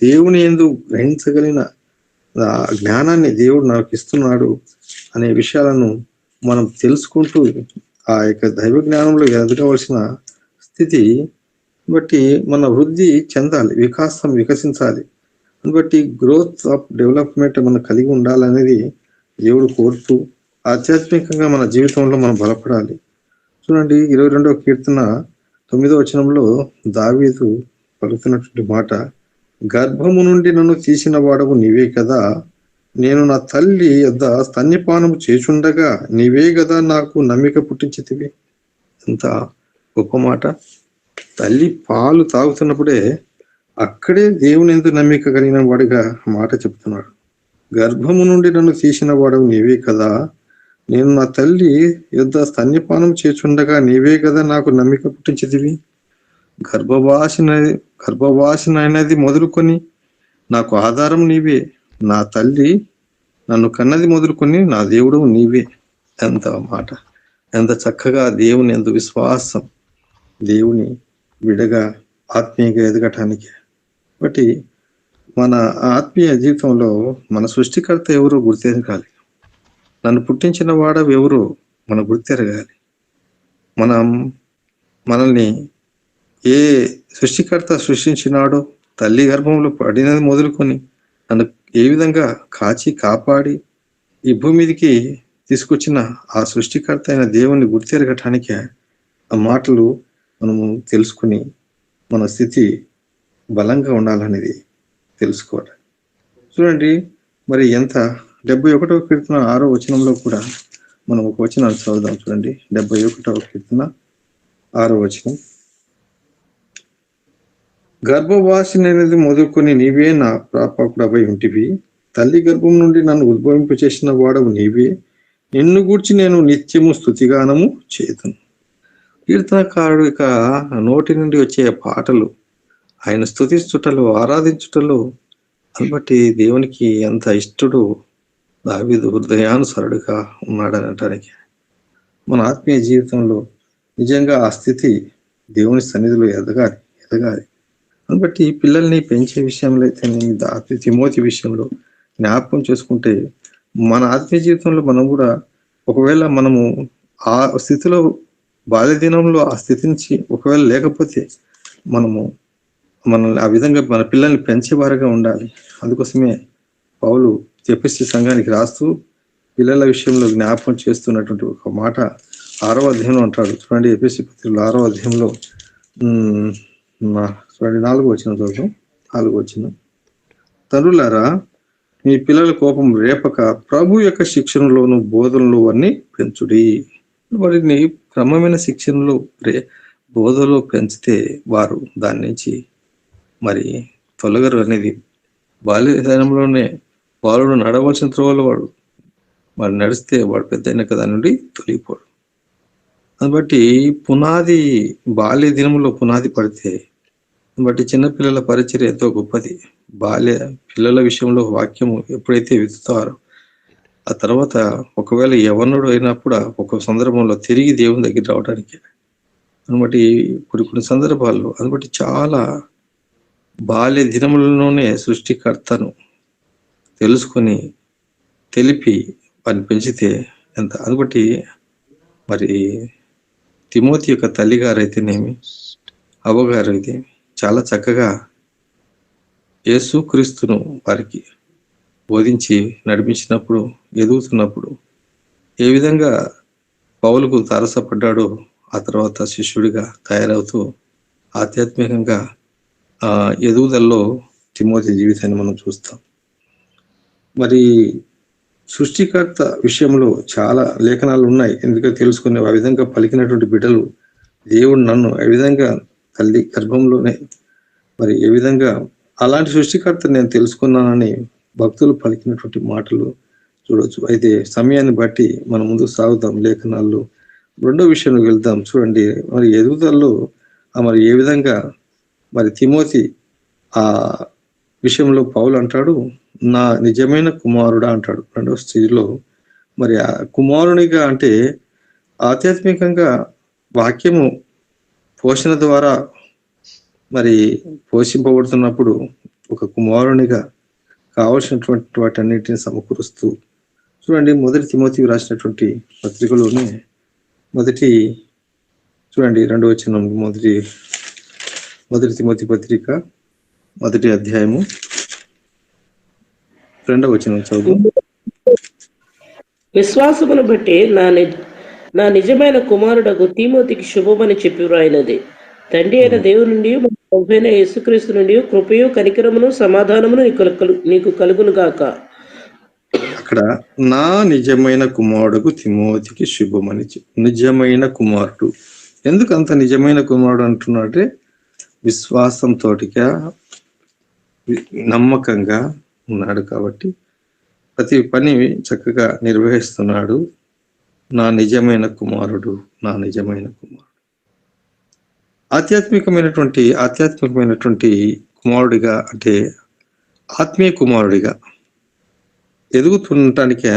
దేవుని యందు గ్రహించగలిగిన జ్ఞానాన్ని దేవుడు నాకు ఇస్తున్నాడు అనే విషయాలను మనం తెలుసుకుంటూ ఆ యొక్క దైవ జ్ఞానంలో ఎదగవలసిన స్థితి బట్టి మన వృద్ధి చెందాలి, వికసించాలి. బట్టి గ్రోత్ ఆఫ్ డెవలప్మెంట్ మనం కలిగి ఉండాలనేది దేవుడు కోరుతూ ఆధ్యాత్మికంగా మన జీవితంలో మనం బలపడాలి. చూడండి, 22వ కీర్తన 9వ వచనంలో దావీదు పలుకుతున్నటువంటి మాట, గర్భము నుండి నన్ను తీసిన వాడవు నీవే కదా, నేను నా తల్లి యొద్ద స్తన్యపానము చేచుండగా నీవే కదా నాకు నమ్మిక పుట్టించితివి. ఎంత గొప్ప మాట! తల్లి పాలు తాగుతున్నప్పుడే అక్కడే దేవుని యందు నమ్మిక కలిగిన వాడిగా మాట చెప్తున్నాడు. గర్భము నుండి నన్ను తీసిన వాడవు నీవే కదా, నేను నా తల్లి యొద్ద స్తన్యపానం చేచుండగా నీవే కదా నాకు నమ్మిక పుట్టించితివి. గర్భవాసిన మొదలుకొని నాకు ఆధారం నీవే, నా తల్లి నన్ను కన్నది మొదలుకొని నా దేవుడు నీవే. ఎంత మాట! ఎంత చక్కగా దేవుని ఎంత విశ్వాసం, దేవుని విడగా ఆత్మీయంగా ఎదగటానికి. బట్టి మన ఆత్మీయ జీవితంలో మన సృష్టికర్త ఎవరో గుర్తెరగాలి, నన్ను పుట్టించిన వాడు ఎవరో మనం గుర్తెరగాలి. మనల్ని ఏ సృష్టికర్త సృష్టించినాడో, తల్లి గర్భంలో పడినది మొదలుకొని నన్ను ఏ విధంగా కాచి కాపాడి ఈ భూమి మీదకి తీసుకొచ్చిన ఆ సృష్టికర్త అయిన దేవుణ్ణి గుర్తెరగటానికి ఆ మాటలు మనము తెలుసుకుని మన స్థితి బలంగా ఉండాలనేది తెలుసుకోవాలి. చూడండి, మరి ఎంత 71వ కీర్తన 6వ వచనంలో కూడా మనం ఒక వచనాన్ని చదువుదాం. చూడండి, 71వ కీర్తన 6వ వచనం, గర్భవాసినది మొదలుకొని నీవే నా ప్రాపకుడవై ఉంటివి, తల్లి గర్భం నుండి నన్ను ఉద్భవింపు చేసిన వాడవు నీవే, నిన్ను గూర్చి నేను నిత్యము స్తుతిగానము చేతును. కీర్తనకారుడు ఇక నోటి నుండి వచ్చే పాటలు ఆయన స్తుతించుటలో, ఆరాధించుటలో బట్టి దేవునికి ఎంత ఇష్టడు దావీదు హృదయానుసరుడుగా ఉన్నాడని అనటానికి. మన ఆత్మీయ జీవితంలో నిజంగా ఆ స్థితి దేవుని సన్నిధిలో ఎదగాలి. కాబట్టి పిల్లల్ని పెంచే విషయంలో అయితే తిమోతి విషయంలో జ్ఞాపకం చేసుకుంటే మన ఆత్మీయ జీవితంలో మనం కూడా ఒకవేళ మనము ఆ స్థితిలో బాల్య దినంలో ఆ స్థితి నుంచి ఒకవేళ లేకపోతే మనల్ని ఆ విధంగా మన పిల్లల్ని పెంచేవారుగా ఉండాలి. అందుకోసమే పౌలు ఎఫెసీ సంఘానికి రాస్తూ పిల్లల విషయంలో జ్ఞాపకం చేస్తున్నటువంటి ఒక మాట 6వ అధ్యాయంలో అంటాడు. చూడండి, ఎఫెసీ పత్రికలో 6వ అధ్యాయంలో చూడండి 4వ వచనం చదువుతాం. 4వ వచనం, తండ్రులారా మీ పిల్లల కోపం రేపక ప్రభు యొక్క శిక్షణలోను బోధనలు అన్ని పెంచుడి. వారిని క్రమమైన శిక్షణలో బోధలో పెంచితే వారు దాని నుంచి మరి తొలగరు అనేది. బాల్యదనంలోనే బాలుడు నడవలసిన త్రోవలో వాడు నడిస్తే వాడు పెద్ద అయినాక దాని నుండి తొలగిపోడు. బట్టి పునాది బాల్య దినంలో పునాది పడితే బట్టి చిన్నపిల్లల పరిచర్య ఎంతో గొప్పది. పిల్లల విషయంలో వాక్యము ఎప్పుడైతే విత్తుతారో ఆ తర్వాత ఒకవేళ యవనుడు అయినప్పుడు ఒక సందర్భంలో తిరిగి దేవుని దగ్గర రావడానికి అనబట్టి కొన్ని సందర్భాల్లో అనబట్టి చాలా బాల్య దినములలోనే సృష్టికర్తను తెలుసుకొని తెలిపి వారిని పెంచితే ఎంత. అందుబట్టి మరి తిమోతి యొక్క తల్లిగారు అయితేనేమి, అవ్వగారు అయితే చాలా చక్కగా యేసుక్రీస్తును వారికి బోధించి నడిపించినప్పుడు, ఎదుగుతున్నప్పుడు ఏ విధంగా పౌలుకు తారసపడ్డాడో ఆ తర్వాత శిష్యుడిగా తయారవుతూ ఆధ్యాత్మికంగా ఎదుగుదలలో తిమోతి జీవితాన్ని మనం చూస్తాం. మరి సృష్టికర్త విషయంలో చాలా లేఖనాలు ఉన్నాయి, ఎందుకంటే తెలుసుకునే ఆ విధంగా పలికినటువంటి బిడ్డలు, దేవుడు నన్ను ఏ విధంగా తల్లి గర్భంలోనే మరి ఏ విధంగా అలాంటి సృష్టికర్త నేను తెలుసుకున్నానని భక్తులు పలికినటువంటి మాటలు చూడవచ్చు. అయితే సమయాన్ని బట్టి మనం ముందుకు సాగుతాం లేఖనాల్లో. రెండో విషయంలోకి వెళ్తాం. చూడండి, మరి ఎదుగుదలలో మరి ఏ విధంగా మరి తిమోతి ఆ విషయంలో పౌలు అంటాడు, నా నిజమైన కుమారుడా అంటాడు రెండవ స్థితిలో. మరి ఆ కుమారునిగా అంటే ఆధ్యాత్మికంగా వాక్యము పోషణ ద్వారా మరి పోషింపబడుతున్నప్పుడు ఒక కుమారునిగా కావలసినటువంటి వాటన్నిటిని సమకూరుస్తూ, చూడండి మొదటి తిమోతి రాసినటువంటి పత్రికలోనే చూడండి 2వ వచనం, మొదటి తిమోతి పత్రిక 1వ అధ్యాయము 2వ వచనం చదువు. విశ్వాసమును బట్టి నా నిజమైన కుమారుడకు తిమోతికి శుభమని చెప్పి వ్రాయినది. తండ్రి అయిన దేవుని నుండి ప్రభువైన యేసుక్రీస్తు నుండి కృపయు కనికరమును సమాధానమును నీకు కలుగును గాక. అక్కడ నా నిజమైన కుమారుడుకు తిమోతికి శుభమని నిజమైన కుమారుడు. ఎందుకు అంత నిజమైన కుమారుడు అంటున్నాడంటే విశ్వాసంతోటిగా నమ్మకంగా ఉన్నాడు కాబట్టి ప్రతి పని చక్కగా నిర్వహిస్తున్నాడు. నా నిజమైన కుమారుడు, నా నిజమైన కుమారుడు. ఆధ్యాత్మికమైనటువంటి కుమారుడిగా అంటే ఆత్మీయ కుమారుడిగా ఎదుగుతుండటానికి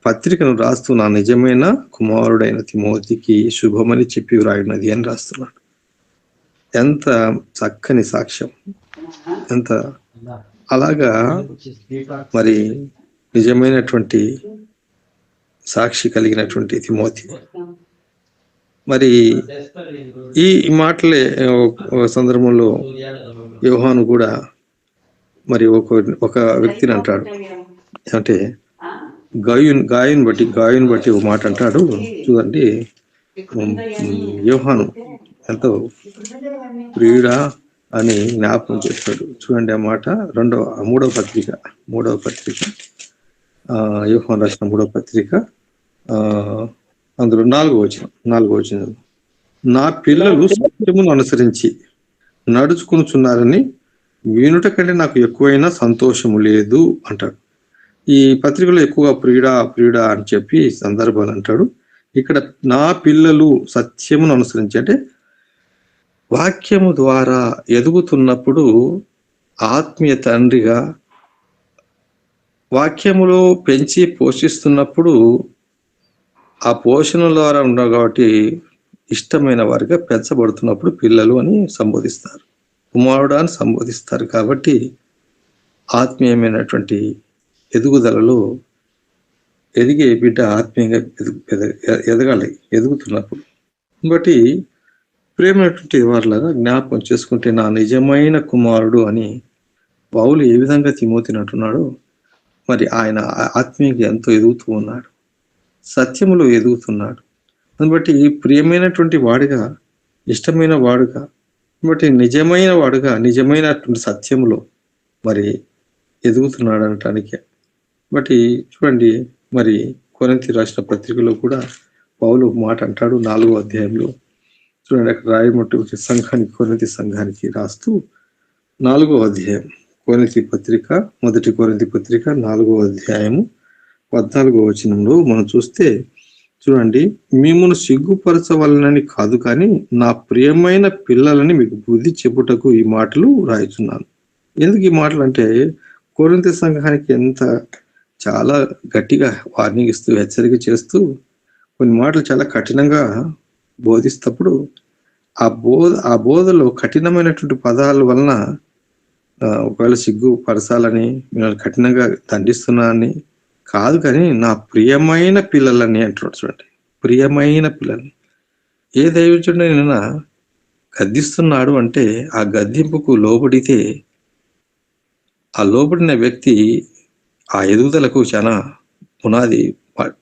పత్రికను రాస్తూ నా నిజమైన కుమారుడైన తిమోతికి శుభమని చెప్పి వ్రాయినది అని రాస్తున్నాడు. ఎంత చక్కని సాక్ష్యం, ఎంత అలాగా మరి నిజమైనటువంటి సాక్షి కలిగినటువంటి తిమోతి. మరి ఈ మాటలే ఒక సందర్భంలో యోహాను కూడా మరి ఒక వ్యక్తిని అంటాడు, అంటే గాయుని బట్టి ఒక మాట అంటాడు. చూడండి, యోహాను ఎంతో ప్రియుడా అని జ్ఞాపకం చేస్తాడు. చూడండి ఆ మాట మూడవ పత్రిక యోహాను రాసిన 3వ పత్రిక అందులో 4వ వచనం, నా పిల్లలు సత్యమును అనుసరించి నడుచుకునుచున్నారని వినుట కంటే నాకు ఎక్కువైన సంతోషము లేదు అంటాడు. ఈ పత్రికలో ఎక్కువగా ప్రియుడా అని చెప్పి సందర్భాలు అంటాడు. ఇక్కడ నా పిల్లలు సత్యమును అనుసరించి అంటే వాక్యము ద్వారా ఎదుగుతున్నప్పుడు ఆత్మీయ తండ్రిగా వాక్యములో పెంచి పోషిస్తున్నప్పుడు ఆ పోషణ ద్వారా ఉండవు కాబట్టి ఇష్టమైన వారిగా పెంచబడుతున్నప్పుడు పిల్లలు అని సంబోధిస్తారు, కుమారుడు అని సంబోధిస్తారు. కాబట్టి ఆత్మీయమైనటువంటి ఎదుగుదలలో ఎదిగే బిడ్డ ఆత్మీయంగా ఎదగాలి ఎదుగుతున్నప్పుడు. బట్టి ప్రేమైనటువంటి వారిలాగా జ్ఞాపకం చేసుకుంటే నా నిజమైన కుమారుడు అని పౌలు ఏ విధంగా తిమోతిని అంటున్నాడో మరి ఆయన ఆత్మీయంగా ఎంతో ఎదుగుతూ ఉన్నాడు, సత్యములో ఎదుగుతున్నాడు. దాన్ని బట్టి ప్రియమైనటువంటి వాడుగా, ఇష్టమైన వాడుగా, బట్టి నిజమైన వాడుగా నిజమైనటువంటి సత్యములో మరి ఎదుగుతున్నాడు అనటానికి. బట్టి చూడండి, మరి కొరింథీ రాసిన పత్రికలో కూడా పౌలు మాట అంటాడు 4వ అధ్యాయంలో. చూడండి అక్కడ రాయమట్టి సంఘానికి, కొరింథీ సంఘానికి రాస్తూ 4వ అధ్యాయం మొదటి కొరింథీ పత్రిక 4వ అధ్యాయము 14వ వచనంలో మనం చూస్తే, చూడండి, మిమ్మును సిగ్గుపరచవలనని కాదు కానీ నా ప్రియమైన పిల్లలని మీకు బుద్ధి చెప్పుటకు ఈ మాటలు రాయిచున్నాను. ఎందుకు ఈ మాటలు అంటే కొరింథీ సంఘానికి ఎంత చాలా గట్టిగా వార్నింగ్ ఇస్తూ హెచ్చరిక చేస్తూ కొన్ని మాటలు చాలా కఠినంగా బోధిస్తప్పుడు ఆ బోధలో కఠినమైనటువంటి పదాల వలన ఒకవేళ సిగ్గుపరచాలని మిమ్మల్ని కఠినంగా దండిస్తున్నానని కాదు, కానీ నా ప్రియమైన పిల్లలని అంటున్నాడు. చూడండి, ప్రియమైన పిల్లల్ని. ఏ దైవజనుడైనా గద్దిస్తున్నాడు అంటే ఆ గద్దింపుకు లోబడితే ఆ లోబడిన వ్యక్తి ఆ ఎదుగుదలకు చాలా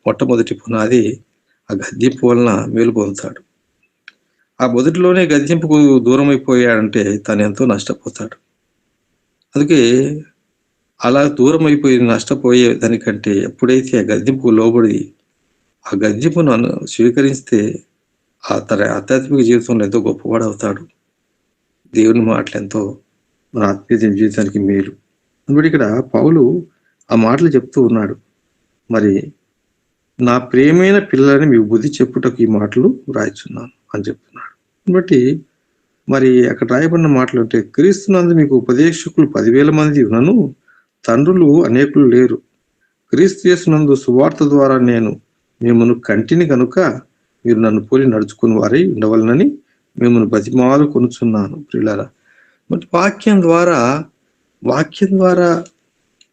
మొట్టమొదటి పునాది ఆ గద్దింపు వలన మేలు పొందుతాడు. ఆ మొదటిలోనే గద్దింపుకు దూరం అయిపోయాడంటే తను ఎంతో నష్టపోతాడు. అందుకే అలా దూరం అయిపోయి నష్టపోయే దానికంటే ఎప్పుడైతే ఆ గద్దింపుకు లోబడి ఆ గద్దింపును స్వీకరిస్తే తన ఆధ్యాత్మిక జీవితంలో ఎంతో గొప్పవాడు అవుతాడు. దేవుని మాటలు ఎంతో మన ఆత్మీయ జీవితానికి మేలు. అందుబట్టి ఇక్కడ పౌలు ఆ మాటలు చెప్తూ ఉన్నాడు. మరి నా ప్రియమైన పిల్లలని మీకు బుద్ధి చెప్పుటకు ఈ మాటలు రాయిచున్నాను అని చెప్తున్నాడు. బట్టి మరి అక్కడ రాయబడిన మాటలు అంటే, క్రీస్తునందు మీకు ఉపదేశకులు 10,000 మంది ఉన్నను తండ్రులు అనేకులు లేరు. క్రీస్తు యేసునందు సువార్త ద్వారా నేను మిమ్మల్ని కంటిని కనుక మీరు నన్ను పోలి నడుచుకుని వారై ఉండవలనని మిమ్మల్ని బతిమాలు కొనుచున్నాను ప్రియులారా. బట్ వాక్యం ద్వారా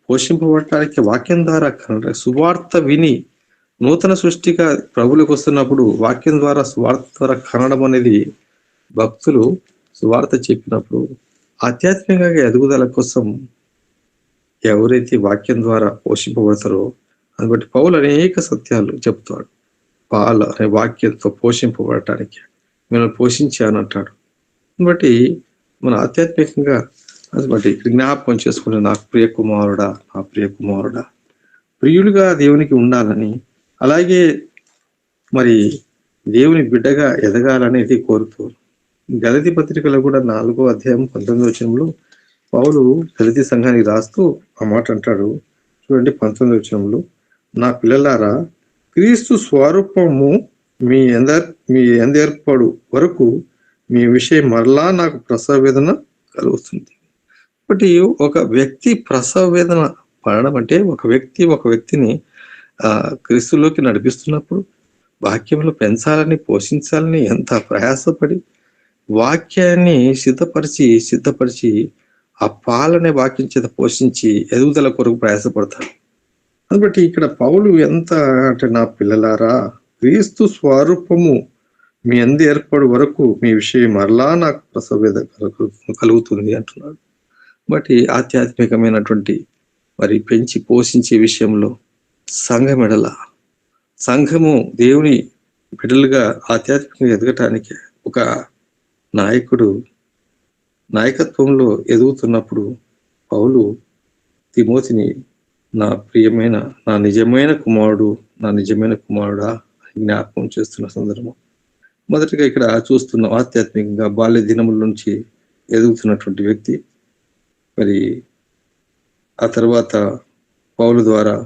పోషింపబడటానికి, వాక్యం ద్వారా సువార్త విని నూతన సృష్టిగా ప్రభులకు వస్తున్నప్పుడు వాక్యం ద్వారా సువార్త ద్వారా కనడం అనేది, భక్తులు సువార్త చెప్పినప్పుడు ఆధ్యాత్మికంగా ఎదుగుదల కోసం ఎవరైతే వాక్యం ద్వారా పోషింపబడతారో అని బట్టి పౌలు అనేక సత్యాలు చెప్తాడు. పాల అనే వాక్యంతో పోషింపబడటానికి మిమ్మల్ని పోషించానంటాడు. బట్టి మన ఆధ్యాత్మికంగా అది బట్టి జ్ఞాపకం చేసుకునే నా ప్రియ కుమారుడా, ప్రియులుగా దేవునికి ఉండాలని, అలాగే మరి దేవుని బిడ్డగా ఎదగాలనేది కోరుతూ గలతీ పత్రికలో కూడా 4వ అధ్యాయం 19వ వచనంలో పౌలు గలతీ సంఘానికి రాస్తూ ఆ మాట అంటాడు. చూడండి 19వ వచనంలో, నా పిల్లలారా క్రీస్తు స్వరూపము మీ ఎందేర్పడు వరకు మీ విషయం మరలా నాకు ప్రసవ వేదన కలుగుతుంది. కాబట్టి ఒక వ్యక్తి ప్రసవ వేదన పడడం అంటే ఒక వ్యక్తిని క్రీస్తులోకి నడిపిస్తున్నప్పుడు వాక్యంలో పెంచాలని, పోషించాలని ఎంత ప్రయాసపడి వాక్యాన్ని సిద్ధపరిచి ఆ పాలనే వాక్యం చేత పోషించి ఎదుగుదల కొరకు ప్రయాసపడతాడు. కాబట్టి ఇక్కడ పౌలు ఎంత అంటే, నా పిల్లలారా క్రీస్తు స్వరూపము మీ అందు ఏర్పడు వరకు మీ విషయం మరలా నాకు ప్రసవ వేదన కలుగుతుంది అంటున్నాడు. బట్టి ఆధ్యాత్మికమైనటువంటి మరి పెంచి పోషించే విషయంలో సంఘము దేవుని బిడ్డలుగా ఆధ్యాత్మికంగా ఎదగటానికి ఒక నాయకత్వంలో ఎదుగుతున్నప్పుడు పౌలు తిమోతిని నా నిజమైన కుమారుడా జ్ఞాపకం చేస్తున్న సందర్భం. మొదటిగా ఇక్కడ చూస్తున్నాం, ఆధ్యాత్మికంగా బాల్య దినముల నుంచి ఎదుగుతున్నటువంటి వ్యక్తి. మరి ఆ తర్వాత పౌలు ద్వారా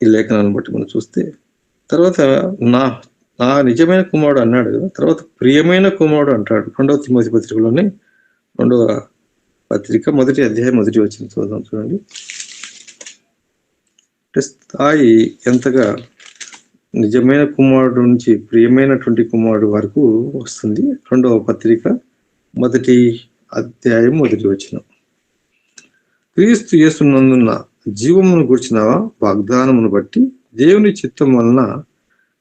ఈ లేఖనాలను బట్టి మనం చూస్తే, తర్వాత నా నిజమైన కుమారుడు అన్నాడు కదా, తర్వాత ప్రియమైన కుమారుడు అంటాడు. 2వ తిమోతి పత్రికలోనే 2వ పత్రిక 1వ అధ్యాయం 1వ వచనం చూద్దాం. చూడండి స్థాయి ఎంతగా నిజమైన కుమారుడు నుంచి ప్రియమైనటువంటి కుమారుడు వరకు వస్తుంది. 2వ పత్రిక 1వ అధ్యాయం 1వ వచనం, క్రీస్తు యేసునందున్న జీవమును గురించిన వాగ్దానమును బట్టి దేవుని చిత్తం వలన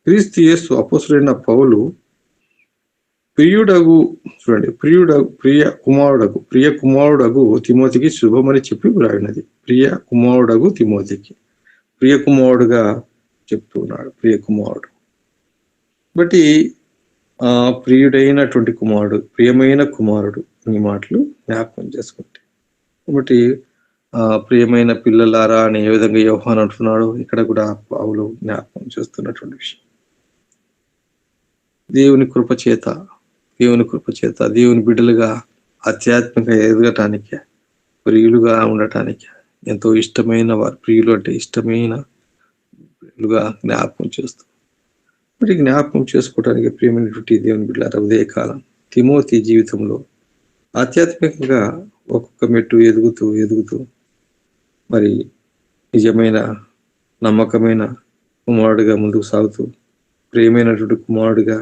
క్రీస్తు యేసు అపోస్తులైన పౌలు ప్రియ కుమారుడగు తిమోతికి శుభమని చెప్పి వ్రాయినది. ప్రియ కుమారుడగు తిమోతికి ప్రియ కుమారుడుగా చెప్తున్నాడు. ప్రియ కుమారుడు బట్టి ప్రియుడైనటువంటి కుమారుడు, ప్రియమైన కుమారుడు ఈ మాటలు జ్ఞాపకం చేసుకుంటే, కాబట్టి ప్రియమైన పిల్లలారా అని ఏ విధంగా యోహాను అంటున్నాడు, ఇక్కడ కూడా పౌలు జ్ఞాపకం చేస్తున్నటువంటి విషయం. దేవుని కృప చేత దేవుని బిడ్డలుగా ఆధ్యాత్మిక ఎదగటానికి, ప్రియులుగా ఉండటానికి ఎంతో ఇష్టమైన వారు, ప్రియులు అంటే ఇష్టమైన ప్రియులుగా జ్ఞాపకం చేస్తూ, మరి జ్ఞాపకం చేసుకోవడానికి ప్రియమైనటువంటి దేవుని బిడ్డలారా ఉదయకాలం తిమోతి జీవితంలో ఆధ్యాత్మికంగా ఒక్కొక్క మెట్టు ఎదుగుతూ మరి నిజమైన నమ్మకమైన కుమారుడిగా ముందుకు సాగుతూ ప్రియమైనటువంటి కుమారుడిగా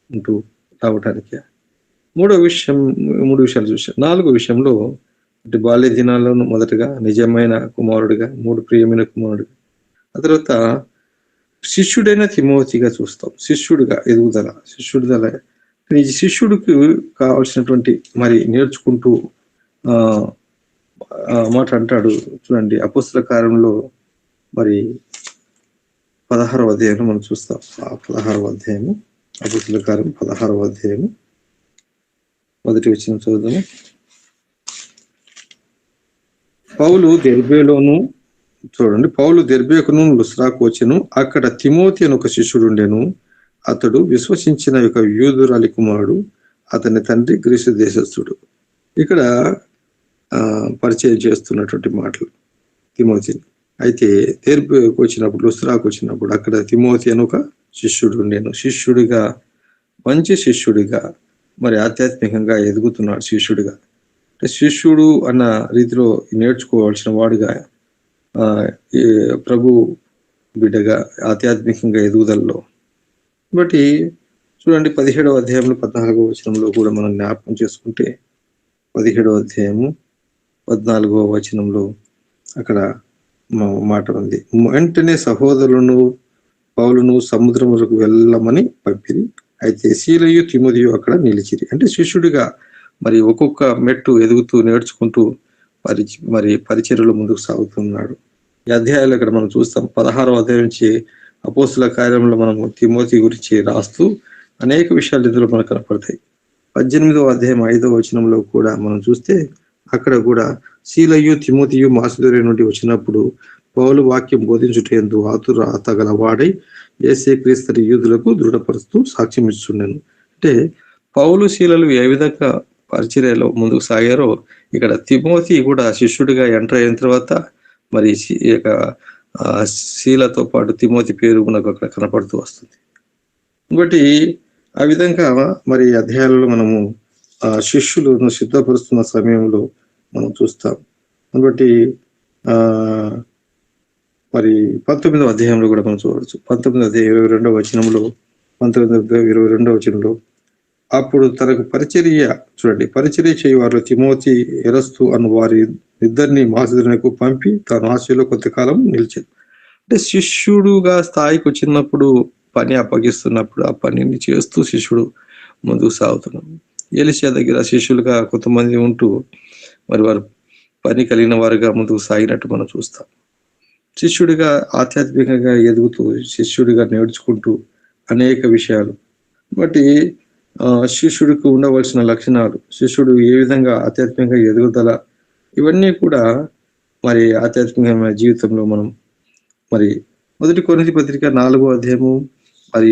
ఉంటూ రావటానికి మూడు విషయాలు చూసాం. 4వ విషయంలో అంటే బాల్య దినాల్లోనూ మొదటగా నిజమైన కుమారుడిగా, 3 ప్రియమైన కుమారుడిగా, ఆ తర్వాత శిష్యుడైన తిమోతిగా చూస్తాం. శిష్యుడిగా ఎదుగుదల, శిష్యుడికి కావాల్సినటువంటి మరి నేర్చుకుంటూ మాట అంటాడు. చూడండి అపోస్తల కార్యంలో మరి 16వ అధ్యాయంలో మనం చూస్తాం. 16వ అధ్యాయము అపోస్తల కార్యం 16వ అధ్యాయము 1వ వచనం చదువుదాము. పౌలు దెర్బేలోను చూడండి, పౌలు దెర్బేకును లుస్రాకు వచ్చెను. అక్కడ తిమోతి అని ఒక శిష్యుడు ఉండెను. అతడు విశ్వసించిన యొక్క యూదురాలి కుమారుడు. అతని తండ్రి గ్రీసు దేశస్థుడు. ఇక్కడ పరిచయం చేస్తున్నటువంటి మాటలు తిమోతిని. అయితే దెర్బేకు వచ్చినప్పుడు, లుస్రాకు వచ్చినప్పుడు అక్కడ తిమోతి అని ఒక శిష్యుడు ఉండేను. శిష్యుడిగా, మంచి శిష్యుడిగా, మరి ఆధ్యాత్మికంగా ఎదుగుతున్నాడు. శిష్యుడిగా అంటే శిష్యుడు అన్న రీతిలో నేర్చుకోవాల్సిన వాడుగా, ప్రభు బిడ్డగా ఆధ్యాత్మికంగా ఎదుగుదలలో బట్టి చూడండి 17వ అధ్యాయంలో 14వ వచనంలో కూడా మనం జ్ఞాపకం చేసుకుంటే 17వ అధ్యాయము 14వ వచనంలో అక్కడ మాట ఉంది. వెంటనే సహోదరులను పౌలును సముద్రములకు వెళ్ళమని పంపిరి. అయితే శీలయు తిమోతియు అక్కడ నిలిచిరి. అంటే శిష్యుడిగా మరి ఒక్కొక్క మెట్టు ఎదుగుతూ నేర్చుకుంటూ మరి పరిచర్యలో ముందుకు సాగుతున్నాడు. ఈ అధ్యాయాలు ఇక్కడ మనం చూస్తాం. 16వ అధ్యాయం నుంచి అపోస్తుల కార్యంలో మనం తిమోతి గురించి రాస్తూ అనేక విషయాలు ఇందులో మనకు కనపడతాయి. 18వ అధ్యాయం 5వ వచనంలో కూడా మనం చూస్తే అక్కడ కూడా శీలయు తిమోతియు మాసిదోనియ నుండి వచ్చినప్పుడు పౌలు వాక్యం బోధించుటేందు ఆతురత గల వాడై యేసే క్రీస్తు యూదులకు దృఢపరుస్తూ సాక్ష్యం ఇస్తుండెను. అంటే పౌలు శీలలు ఏ విధంగా పరిచర్యలో ముందుకు సాగారో ఇక్కడ తిమోతి కూడా శిష్యుడిగా ఎంటర్ అయిన తర్వాత మరి శీలతో పాటు తిమోతి పేరు మనకు అక్కడ కనపడుతూ వస్తుంది. ఇంకోటి ఆ విధంగా మరి అధ్యాయాలలో మనము శిష్యులను సిద్ధపరుస్తున్న సమయంలో మనం చూస్తాం. కాబట్టి మరి 19వ అధ్యాయంలో కూడా మనం చూడవచ్చు. 19వ అధ్యాయం 22వ వచనంలో 22వ వచనంలో అప్పుడు తనకు పరిచర్య చేయవారు తిమోతి, ఎరస్తు అను వారి ఇద్దరిని మాసిదోనియకు పంపి తాను ఆసియాలో కొంతకాలం నిలిచాడు. అంటే శిష్యుడుగా స్థాయికి వచ్చినప్పుడు, పని అప్పగిస్తున్నప్పుడు ఆ పనిని చేస్తూ శిష్యుడు ముందుకు సాగుతున్నాడు. ఎలీషా దగ్గర శిష్యులుగా కొంతమంది ఉంటూ మరి వారు పని కలిగిన వారుగా ముందుకు సాగినట్టు మనం చూస్తాం. శిష్యుడిగా ఆధ్యాత్మికంగా ఎదుగుతూ, శిష్యుడిగా నేర్చుకుంటూ అనేక విషయాలు బట్టి శిష్యుడికి ఉండవలసిన లక్షణాలు, శిష్యుడు ఏ విధంగా ఆధ్యాత్మికంగా ఎదుగుదల, ఇవన్నీ కూడా మరి ఆధ్యాత్మికమైన జీవితంలో మనం మరి 1 కొరింథీ పత్రిక 4వ అధ్యాయము మరి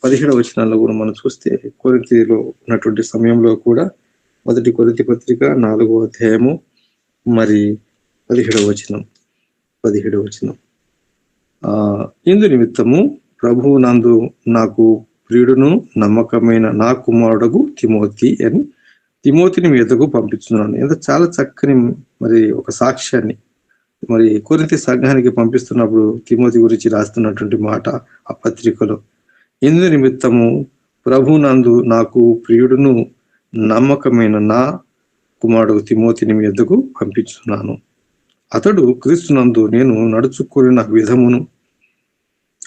17వ వచనాల్లో కూడా మనం చూస్తే కొరింథీలో ఉన్నటువంటి సమయంలో కూడా 1 కొరింథీ పత్రిక 4వ అధ్యాయము మరి 17వ వచనం ఇందు నిమిత్తము ప్రభువు నందు నాకు ప్రియుడును నమ్మకమైన నా కుమారుడు తిమోతిని మీదకు పంపిస్తున్నాను. ఎంత చాలా చక్కని మరి ఒక సాక్ష్యాన్ని మరి కొరింథీ సంఘానికి పంపిస్తున్నప్పుడు తిమోతి గురించి రాస్తున్నటువంటి మాట ఆ పత్రికలో, ఇందు నిమిత్తము ప్రభు నందు నాకు ప్రియుడును నమ్మకమైన నా కుమారుడు తిమోతిని మీదకు పంపించున్నాను. అతడు క్రీస్తునందు నేను నడుచుకున్న విధమును,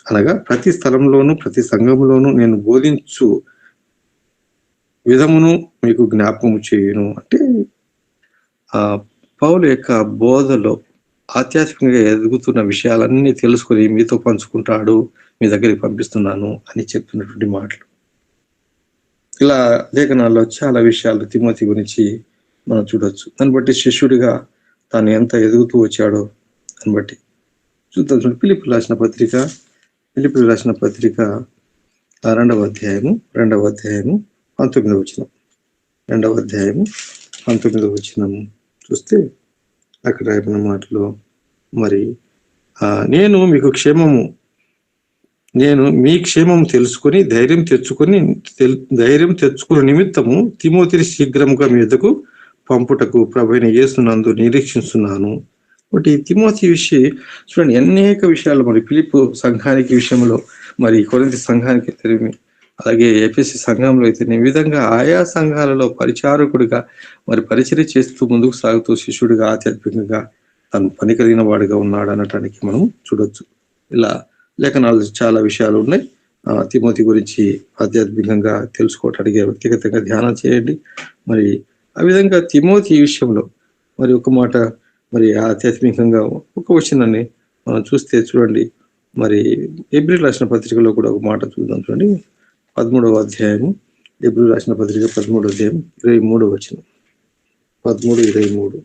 అనగా ప్రతి స్థలంలోను ప్రతి సంఘములోను నేను బోధించు విధమును మీకు జ్ఞాపకము చేయును. అంటే పౌలు యొక్క బోధలో ఆధ్యాత్మికంగా ఎదుగుతున్న విషయాలన్నీ తెలుసుకొని మీతో పంచుకుంటాడు, మీ దగ్గరికి పంపిస్తున్నాను అని చెప్తున్నటువంటి మాటలు. ఇలా లేఖనాల్లో చాలా విషయాలు తిమోతి గురించి మనం చూడొచ్చు. దాన్ని బట్టి శిష్యుడిగా తాను ఎంత ఎదుగుతూ వచ్చాడో దాన్ని బట్టి చూద్దాం. ఫిలిప్పీయులకు రాసిన పత్రిక 2వ అధ్యాయము 19వ వచనం. 2వ అధ్యాయము 19వ వచనం చూస్తే అక్కడ రాయబడిన మాటలో మరి నేను మీ క్షేమము తెలుసుకొని ధైర్యం తెచ్చుకునే నిమిత్తము తిమోతిని శీఘ్రముగా మీదకు పంపుటకు ప్రభువైన యేసునందు నిరీక్షిస్తున్నాను. కాబట్టి తిమోతి విషయం చూడండి, అనేక విషయాలు మరి ఫిలిప్పు సంఘానికి విషయంలో, మరి కొరింథీ సంఘానికి తెలివి, అలాగే ఎఫెసీ సంఘంలో అయితే ఈ విధంగా ఆయా సంఘాలలో పరిచారకుడిగా మరి పరిచర్య చేస్తూ ముందుకు సాగుతూ శిష్యుడిగా ఆధ్యాత్మికంగా తను పని కలిగిన వాడిగా ఉన్నాడు అనటానికి మనం చూడొచ్చు. ఇలా లేఖనాలు చాలా విషయాలు ఉన్నాయి. తిమోతి గురించి ఆధ్యాత్మికంగా తెలుసుకోవటానికి వ్యక్తిగతంగా ధ్యానం చేయండి. మరి ఆ విధంగా తిమోతి విషయంలో మరి ఒక మాట, మరి ఆధ్యాత్మికంగా ఒక వచనాన్ని మనం చూస్తే చూడండి, మరి హెబ్రీ రాసిన పత్రికలో కూడా ఒక మాట చూద్దాం. చూడండి 13వ అధ్యాయము, హెబ్రీ రాసిన పత్రిక 13వ అధ్యాయం 23వ వచనం. 13:23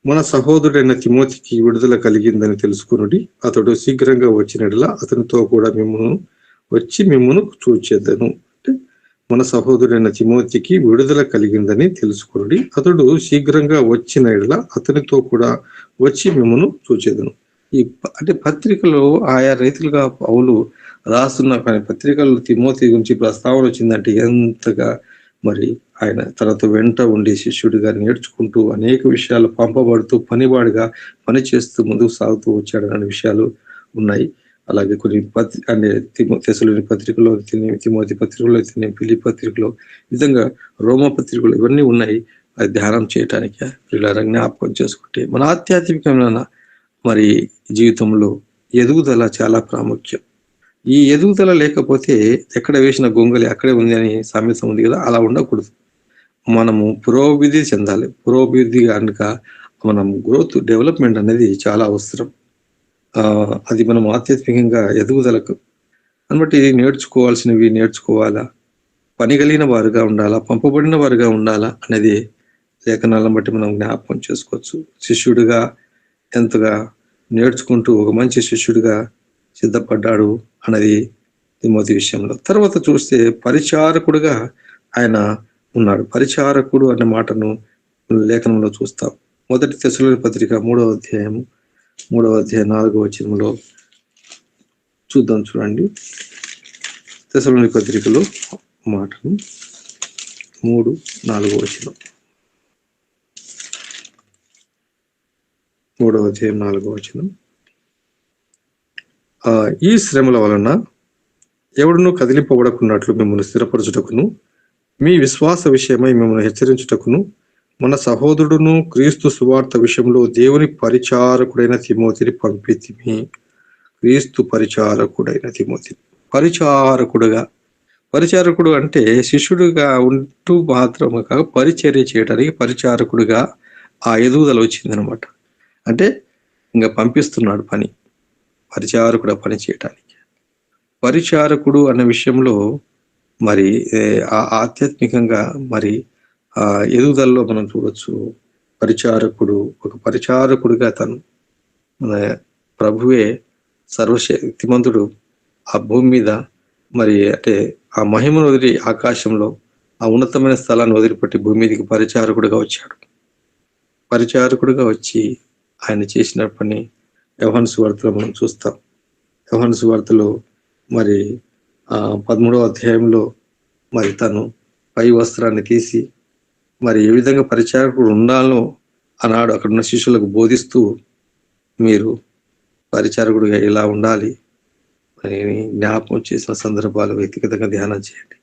మన సహోదరుడైన తిమోతికి విడుదల కలిగిందని తెలుసుకునుడి. అతడు శీఘ్రంగా వచ్చినట్లా అతనితో కూడా మిమ్మును చూచేద్దను. అంటే మన సహోదరుడైన తిమోతికి విడుదల కలిగిందని తెలుసుకునుడి. అతడు శీఘ్రంగా వచ్చినట్లా అతనితో కూడా వచ్చి మిమ్మును చూచేదను. అంటే పత్రికలో ఆయా రీతిలుగా పౌలు రాస్తున్న కానీ పత్రికల్లో తిమోతి గురించి ప్రస్తావన వచ్చిందంటే ఎంతగా మరి ఆయన తనతో వెంట ఉండి శిష్యుడిగా నేర్చుకుంటూ అనేక విషయాలు పంపబడుతూ పనివాడిగా పనిచేస్తూ ముందుకు సాగుతూ వచ్చాడనే విషయాలు ఉన్నాయి. అలాగే కొన్ని తెసలోని పత్రికలో తిమోతి పత్రికలో ఫిలిప్పీ పత్రికలో విధంగా రోమా పత్రికలు ఇవన్నీ ఉన్నాయి. అది ధ్యానం చేయటానికి పిల్లల జ్ఞాపకం చేసుకుంటే మన ఆధ్యాత్మికమైన మరి జీవితంలో ఎదుగుదల చాలా ప్రాముఖ్యం. ఈ ఎదుగుదల లేకపోతే ఎక్కడ వేసిన గొంగలి అక్కడే ఉంది అని సామెత ఉంది కదా, అలా ఉండకూడదు. మనము పురోభివృద్ధి చెందాలి. పురోభివృద్ధి కనుక మనం గ్రోత్ డెవలప్మెంట్ అనేది చాలా అవసరం. అది మనం ఆధ్యాత్మికంగా ఎదుగుదలకు కాబట్టి నేర్చుకోవాల్సినవి నేర్చుకోవాలా, పని కలిగిన వారుగా ఉండాలా, పంపబడిన వారుగా ఉండాలా అనేది లేఖనాలను బట్టి మనం జ్ఞాపకం చేసుకోవచ్చు. శిష్యుడిగా ఎంతగా నేర్చుకుంటూ ఒక మంచి శిష్యుడిగా సిద్ధపడ్డాడు అన్నది తిమోతి విషయంలో. తర్వాత చూస్తే పరిచారకుడుగా ఆయన ఉన్నాడు. పరిచారకుడు అనే మాటను లేఖనంలో చూస్తాం. మొదటి తెసలోని పత్రిక 3వ అధ్యాయం 4వ వచనంలో చూద్దాం. చూడండి, తెసలోని పత్రికలో మాటను 3-4వ వచనం. 3వ అధ్యాయం 4వ వచనం. ఈ శ్రమల వలన ఎవడును కదిలింపబడకున్నట్లు మిమ్మల్ని స్థిరపరచుటకును, మీ విశ్వాస విషయమై మిమ్మల్ని హెచ్చరించుటకును, మన సహోదరుడును క్రీస్తు సువార్త విషయంలో దేవుని పరిచారకుడైన తిమోతిని పంపితిమి. క్రీస్తు పరిచారకుడైన తిమోతి, పరిచారకుడు అంటే శిష్యుడిగా ఉంటూ మాత్రమే కాక పరిచర్య చేయడానికి పరిచారకుడిగా ఆ ఎదుగుదల వచ్చిందనమాట. అంటే ఇంకా పంపిస్తున్నాడు పని, పరిచారకుడు పని చేయటానికి. పరిచారకుడు అన్న విషయంలో మరి ఆధ్యాత్మికంగా మరి ఎదుగుదలలో మనం చూడొచ్చు. పరిచారకుడు ఒక పరిచారకుడిగా తను మన ప్రభువే సర్వశక్తిమంతుడు ఆ భూమి మీద మరి అంటే ఆ మహిమను వదిలి ఆకాశంలో ఆ ఉన్నతమైన స్థలాన్ని వదిలిపెట్టి భూమి మీదకి పరిచారకుడిగా వచ్చాడు. పరిచారకుడిగా వచ్చి ఆయన చేసిన పని యోహాను సువార్తలో మనం చూస్తాం. యోహాను సువార్తలో మరి 13వ అధ్యాయంలో మరి తను పై వస్త్రాన్ని తీసి మరి ఏ విధంగా పరిచారకుడు ఉండాలో ఆనాడు అక్కడ ఉన్న శిష్యులకు బోధిస్తూ మీరు పరిచారకుడిగా ఇలా ఉండాలి అని జ్ఞాపకం చేసిన సందర్భాలు వ్యక్తిగతంగా ధ్యానం చేయండి.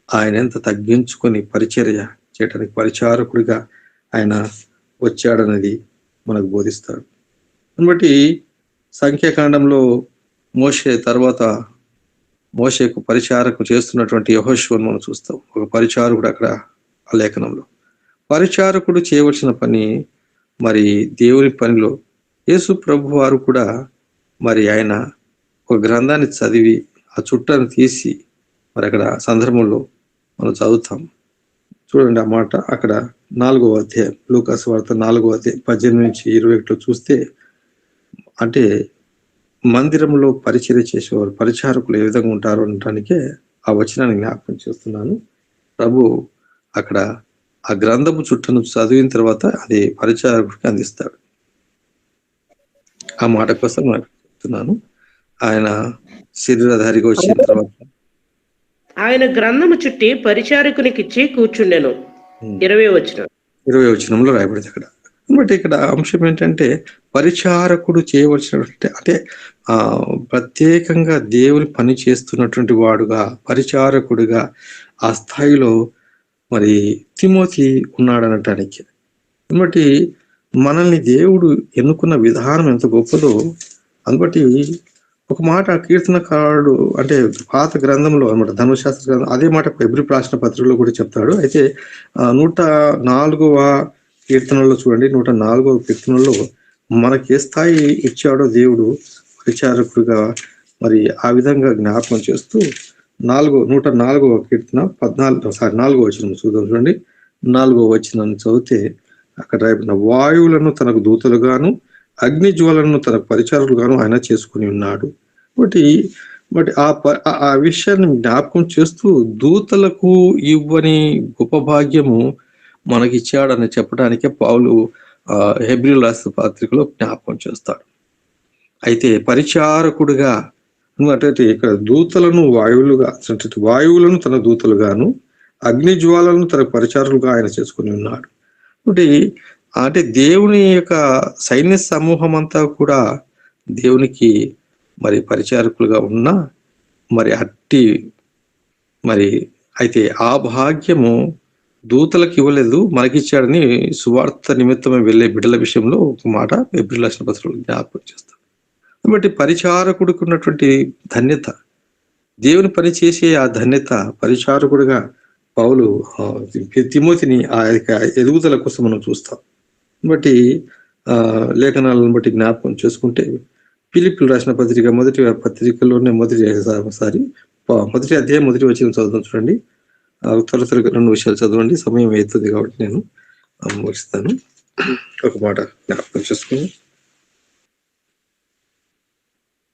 ఆయన ఎంత తగ్గించుకొని పరిచర్య చేయడానికి పరిచారకుడిగా ఆయన వచ్చాడన్నది మనకు బోధిస్తాడు. కాబట్టి సంఖ్యాకాండంలో మోషే తర్వాత మోషేకు పరిచారకు చేస్తున్నటువంటి యెహోషువను మనం చూస్తాం. ఒక పరిచారకుడు అక్కడ ఆ లేఖనంలో పరిచారకుడు చేయవలసిన పని మరి దేవుని పనిలో యేసు ప్రభు వారు కూడా మరి ఆయన ఒక గ్రంథాన్ని చదివి ఆ చుట్టను తీసి మరి అక్కడ సందర్భంలో మనం చదువుతాం. చూడండి ఆ మాట అక్కడ 4వ అధ్యాయం లూకా సువార్త 4వ అధ్యాయం 18-21 చూస్తే అంటే మందిరంలో పరిచర్య చేసేవారు పరిచారకులు ఏ విధంగా ఉంటారు అనడానికే ఆ వచనాన్ని జ్ఞాపకం చేస్తున్నాను. ప్రభు అక్కడ ఆ గ్రంథపు చుట్టను చదివిన తర్వాత అది పరిచారకుడికి అందిస్తాడు. ఆ మాట కోసం నాకు చెప్తున్నాను. ఆయన శరీరధారిగా వచ్చిన తర్వాత ఆయన గ్రంథము చుట్టి పరిచారకునికి ఇచ్చి కూర్చుండెను. 20వ వచనంలో రాయబడింది అక్కడ. బట్ ఇక్కడ అంశం ఏంటంటే పరిచారకుడు చేయవలసినటువంటి అంటే ప్రత్యేకంగా దేవుని పని చేస్తున్నటువంటి వాడుగా పరిచారకుడిగా ఆ స్థాయిలో మరి తిమోతి ఉన్నాడనటానికి. కాబట్టి మనల్ని దేవుడు ఎన్నుకున్న విధానం ఎంత గొప్పదో అందుబట్టి ఒక మాట కీర్తనకారుడు అంటే పాత గ్రంథంలో అనమాట ధర్మశాస్త్ర గ్రంథం అదే మాట ఎబ్రీ రాసిన పత్రికలో కూడా చెప్తాడు. అయితే 104వ కీర్తనలో చూడండి, 104వ కీర్తనలో మనకి ఏ స్థాయి ఇచ్చాడో దేవుడు పరిచారకుడిగా మరి ఆ విధంగా జ్ఞాపకం చేస్తూ 104వ కీర్తన 4వ వచనం చూద్దాం. చూడండి 4వ వచనాన్ని చదివితే అక్కడ రాయబడిన వాయువులను తనకు దూతలుగాను అగ్ని జ్వాలను తనకు పరిచారులుగాను ఆయన చేసుకుని ఉన్నాడు. బట్ ఆ విషయాన్ని జ్ఞాపకం చేస్తూ దూతలకు ఇవ్వని గొప్ప భాగ్యము మనకిచ్చాడని చెప్పడానికే పౌలు హెబ్రీయుల రాసిన పత్రికలో జ్ఞాపకం చేస్తాడు. అయితే పరిచారకుడుగా అంటే ఇక్కడ దూతలను వాయువులను తన దూతలుగాను అగ్ని జ్వాలను తన పరిచారులుగా ఆయన చేసుకుని ఉన్నాడు. అంటే దేవుని యొక్క సైన్య సమూహం అంతా కూడా దేవునికి మరి పరిచారకులుగా ఉన్నా అయితే ఆ భాగ్యము దూతలకు ఇవ్వలేదు, మనకిచ్చాడని సువార్త నిమిత్తమే వెళ్ళే బిడ్డల విషయంలో ఒక మాట హెబ్రీయుల రాసిన పత్రికలో జ్ఞాపకం చేస్తాం. కాబట్టి పరిచారకుడికి ఉన్నటువంటి ధన్యత, దేవుని పని చేసే ఆ ధన్యత, పరిచారకుడిగా పౌలు తిమోతిని ఆ యొక్క ఎదుగుదల కోసం మనం చూస్తాం. బట్టి లేఖనాలను బట్టి జ్ఞాపకం చేసుకుంటే ఫిలిప్పీయులకు రాసిన పత్రిక మొదటి పత్రికలోనే మొదటి అధ్యాయం మొదటి వచనం చదువుతాం చూడండి. త్వరగా 2 విషయాలు చదవండి, సమయం అవుతుంది కాబట్టి నేను ముగిస్తాను. ఒక మాట జ్ఞాపకం చేసుకుని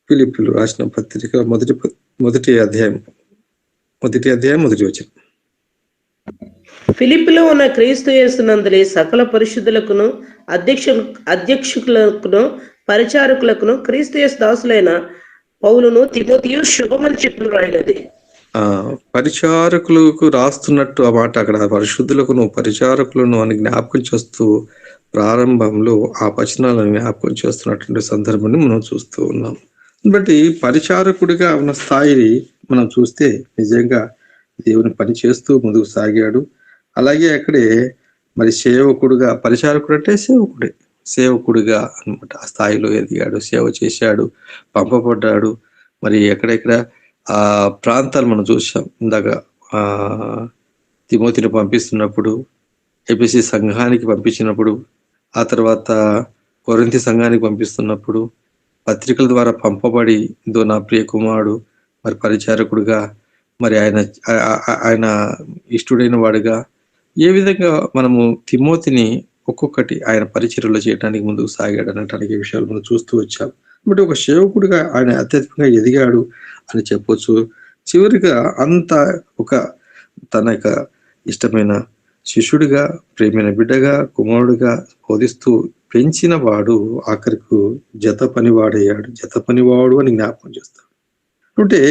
ఫిలిప్పీయులకు రాసిన పత్రిక మొదటి అధ్యాయం మొదటి వచనం. ఫిలిప్పులో ఉన్న క్రీస్తు యేసునందలి సకల పరిశుద్ధులకును అధ్యక్షులకును పరిచారకులకును క్రీస్తు యేసు దాసులైన పౌలును తిమోతియు శుభమని చెప్పి రాయినది. పరిచారకులకు రాస్తున్నట్టు ఆ మాట అక్కడ పరిశుద్ధులకును పరిచారకులను అని జ్ఞాపకం చేస్తూ ప్రారంభంలో ఆ వచనాలను జ్ఞాపకం చేస్తున్నటువంటి సందర్భాన్ని మనం చూస్తూ ఉన్నాం. బట్టి పరిచారకుడిగా ఉన్న స్థాయిని మనం చూస్తే నిజంగా దేవుని పని చేస్తూ ముందుకు సాగాడు. అలాగే అక్కడే మరి సేవకుడుగా, పరిచారకుడు అంటే సేవకుడిగా అనమాట ఆ స్థాయిలో ఎదిగాడు, సేవ చేశాడు, పంపబడ్డాడు. మరి ఎక్కడెక్కడ ఆ ప్రాంతాలు మనం చూసాం. ఇందాక తిమోతిని పంపిస్తున్నప్పుడు, ఎఫెసీ సంఘానికి పంపించినప్పుడు, ఆ తర్వాత కొరింథీ సంఘానికి పంపిస్తున్నప్పుడు, పత్రికల ద్వారా పంపబడి ఇదో నా ప్రియ కుమారుడు మరి పరిచారకుడుగా, మరి ఆయన ఇష్టడైన వాడుగా ఏ విధంగా మనము తిమోతిని ఒక్కొక్కటి ఆయన పరిచర్యలో చేయడానికి ముందుకు సాగాడు అనటానికి విషయాలు మనం చూస్తూ వచ్చాం. బట్ ఒక సేవకుడిగా ఆయన అత్యధికంగా ఎదిగాడు అని చెప్పొచ్చు. చివరిగా అంతా తన యొక్క ఇష్టమైన శిష్యుడిగా, ప్రేమైన బిడ్డగా, కుమారుడిగా బోధిస్తూ పెంచిన వాడు ఆఖరికి జత పనివాడు అని జ్ఞాపకం చేస్తాడు. అంటే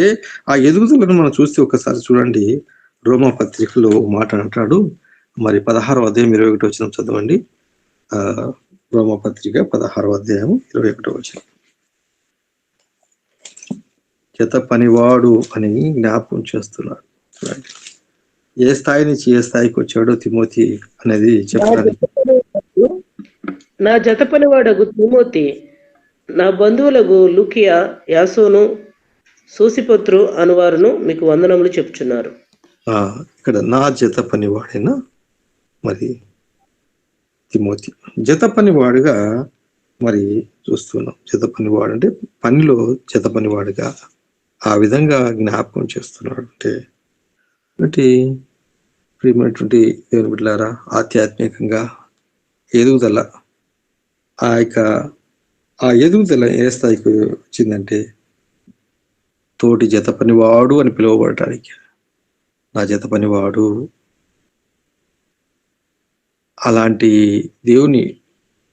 ఆ ఎదుగుదలను మనం చూస్తే ఒకసారి చూడండి, రోమా పత్రికలో మాట అంటాడు. మరి 16వ అధ్యాయం 21వ వచనం చదవండి. రోమా పత్రిక 16వ అధ్యాయం 21వ వచనం. జత పనివాడు అని జ్ఞాపకం చేస్తున్నాడు. చూడండి ఏ స్థాయి నుంచి ఏ స్థాయికి వచ్చాడో తిమోతి అనేది చెప్పడానికి. నా జత పనివాడగు తిమోతి నా బంధువులకు లుకియా, యాసోను, సోసిపత్రు అనువారును మీకు వందనములు చెప్పుచున్నారు. ఇక్కడ నా జత పనివాడైనా మరి తిమోతి జత పనివాడుగా మరి చూస్తున్నాం. జత పనివాడు అంటే పనిలో జత పనివాడుగా ఆ విధంగా జ్ఞాపకం చేస్తున్నాడు. అంటే ప్రియమైనటువంటి దేవుని బిడ్డలారా, ఆధ్యాత్మికంగా ఎదుగుదల, ఆ ఎదుగుదల ఏ స్థాయికి వచ్చిందంటే తోటి జత పనివాడు అని పిలువబడటానికి. నా జత పనివాడు అలాంటి దేవుని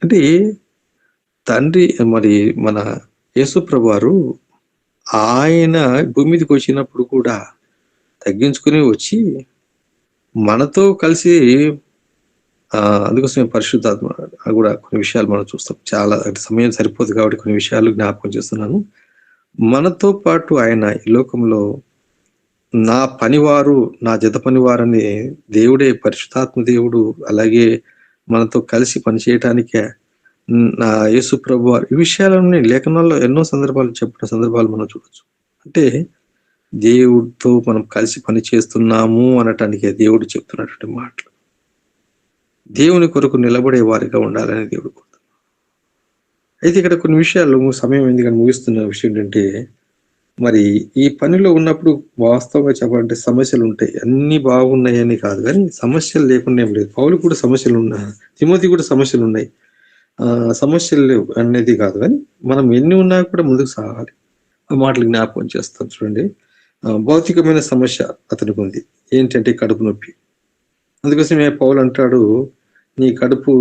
అంటే తండ్రి మరి మన యేసుప్రభు వారు ఆయన భూమి మీదకి వచ్చినప్పుడు కూడా తగ్గించుకుని వచ్చి మనతో కలిసి అందుకోసమే పరిశుద్ధాత్మ కూడా కొన్ని విషయాలు మనం చూస్తాం. చాలా సమయం సరిపోదు కాబట్టి కొన్ని విషయాలు జ్ఞాపకం చేస్తున్నాను. మనతో పాటు ఆయన ఈ లోకంలో నా పనివారు, నా జత పనివారని దేవుడే, పరిశుద్ధాత్మ దేవుడు అలాగే మనతో కలిసి పనిచేయటానికే నా యేసు ప్రభు వారు ఈ విషయాలన్నీ లేఖనాల్లో ఎన్నో సందర్భాలు చెప్పిన సందర్భాలు మనం చూడొచ్చు. అంటే దేవుడితో మనం కలిసి పని చేస్తున్నాము అనటానికి దేవుడు చెప్తున్నటువంటి మాటలు. దేవుని కొరకు నిలబడే వారిగా ఉండాలని దేవుడు కోరుతున్నాడు. అయితే ఇక్కడ కొన్ని విషయాలు సమయం ఎందుకని ముగిస్తున్న విషయం ఏంటంటే మరి ఈ పనిలో ఉన్నప్పుడు వాస్తవంగా చెప్పాలంటే సమస్యలు ఉంటాయి. అన్ని బాగున్నాయని కాదు, కానీ సమస్యలు లేకుండా ఏం లేదు. పౌలు కూడా సమస్యలు ఉన్నాయి, తిమోతి కూడా సమస్యలు ఉన్నాయి. సమస్యలు లేవు అనేది కాదు, కానీ మనం ఎన్ని ఉన్నా కూడా ముందుకు సాగాలి. ఆ మాటలు జ్ఞాపకం చేస్తాం చూడండి. భౌతికమైన సమస్య అతనికి ఉంది, ఏంటంటే కడుపు నొప్పి. అందుకోసమే పౌలు అంటాడు, నీ కడుపు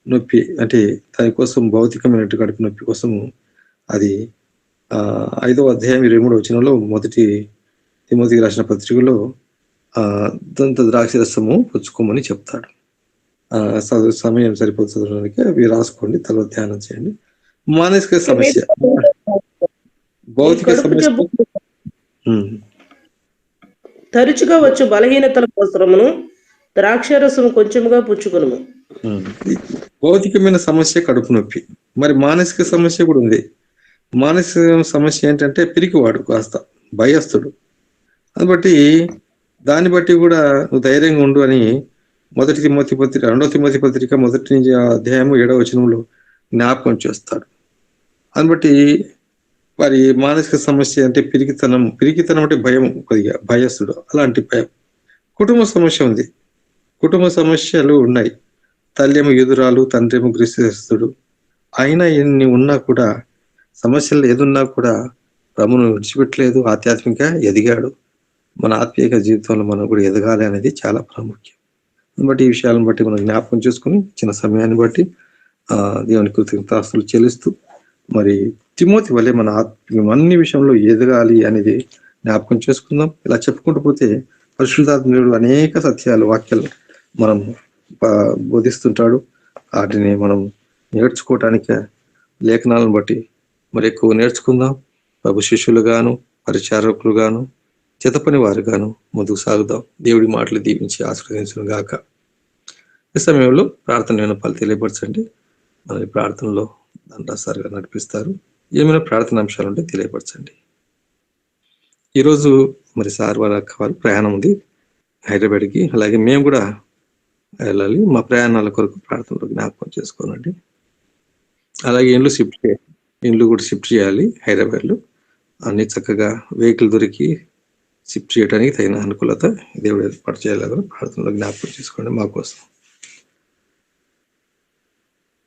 నొప్పి అంటే దానికోసం భౌతికమైన కడుపు నొప్పి కోసము అది 5వ అధ్యాయం 23వ వచనంలో మొదటి తిమోతికి రాసిన పత్రికలో దంత ద్రాక్ష రసము పుచ్చుకోమని చెప్తాడు. సమయం సరిపోతుంది చదవడానికి, అవి రాసుకోండి, తర్వాత ధ్యానం చేయండి. మానసిక సమస్య, భౌతిక సమస్య, తరచుగా వచ్చు బలహీనతల కోసమును ద్రాక్షరసం కొంచెముగా పుచ్చుకును. భౌతికమైన సమస్య కడుపు నొప్పి. మరి మానసిక సమస్య కూడా ఉంది. మానసిక సమస్య ఏంటంటే పిరికివాడు, కాస్త భయస్తుడు. దాన్ని బట్టి కూడా నువ్వు ధైర్యంగా ఉండు అని 2వ తిమోతి పత్రిక 1వ అధ్యాయము 7వ వచనంలో జ్ఞాపకం చేస్తాడు. దాన్ని బట్టి మరి మానసిక సమస్య అంటే పిరికితనం అంటే భయం, కొద్దిగా భయస్తుడు, అలాంటి భయం. కుటుంబ సమస్య ఉంది, కుటుంబ సమస్యలు ఉన్నాయి. తల్లేమో యూదురాలు, తండ్రేమో గ్రీస్తుడు. అయినా ఎన్ని ఉన్నా కూడా, సమస్యలు ఏదున్నా కూడా ప్రభువును విడిచిపెట్టలేదు, ఆధ్యాత్మిక ఎదిగాడు. మన ఆత్మీయ జీవితంలో మనం కూడా ఎదగాలి అనేది చాలా ప్రాముఖ్యం. బట్టి ఈ విషయాలను బట్టి మనం జ్ఞాపకం చేసుకుని చిన్న సమయాన్ని బట్టి దేవుని కృతజ్ఞతాస్తులు చెల్లిస్తూ, మరి తిమోతి వల్లే మన ఆత్మీయం అన్ని విషయంలో ఎదగాలి అనేది జ్ఞాపకం చేసుకుందాం. ఇలా చెప్పుకుంటూ పోతే పరిశుద్ధాత్ముడు అనేక సత్యాలు, వాక్యాలు మనం బోధిస్తుంటాడు. వాటిని మనం నేర్చుకోవటానికి లేఖనాలను బట్టి మరి ఎక్కువ నేర్చుకుందాం. ప్రభు శిష్యులుగాను, పరిచారకులుగాను, జతపని వారుగాను ముందుకు సాగుదాం. దేవుడి మాటలు దీవించి ఆశీర్వదించును గాక. ఈ సమయంలో ప్రార్థన విన్నపాలు తెలియపరచండి. మన ప్రార్థనలో దండాసారిగా నడిపిస్తారు. ఏమైనా ప్రార్థన అంశాలు ఉంటే తెలియపరచండి. ఈరోజు మరి సార్ వారి అక్క వారు ప్రయాణం ఉంది హైదరాబాద్కి, అలాగే మేము కూడా వెళ్ళాలి. మా ప్రయాణాల కొరకు ప్రార్థనలో జ్ఞాపకం చేసుకోనండి. అలాగే ఇండ్లు కూడా షిఫ్ట్ చేయాలి హైదరాబాద్లో. అన్ని చక్కగా వెహికల్ దొరికి షిఫ్ట్ చేయడానికి తగిన అనుకూలత దేవుడు ఏర్పాటు చేయాలని ప్రార్థనలో జ్ఞాపకం చేసుకోండి మా కోసం.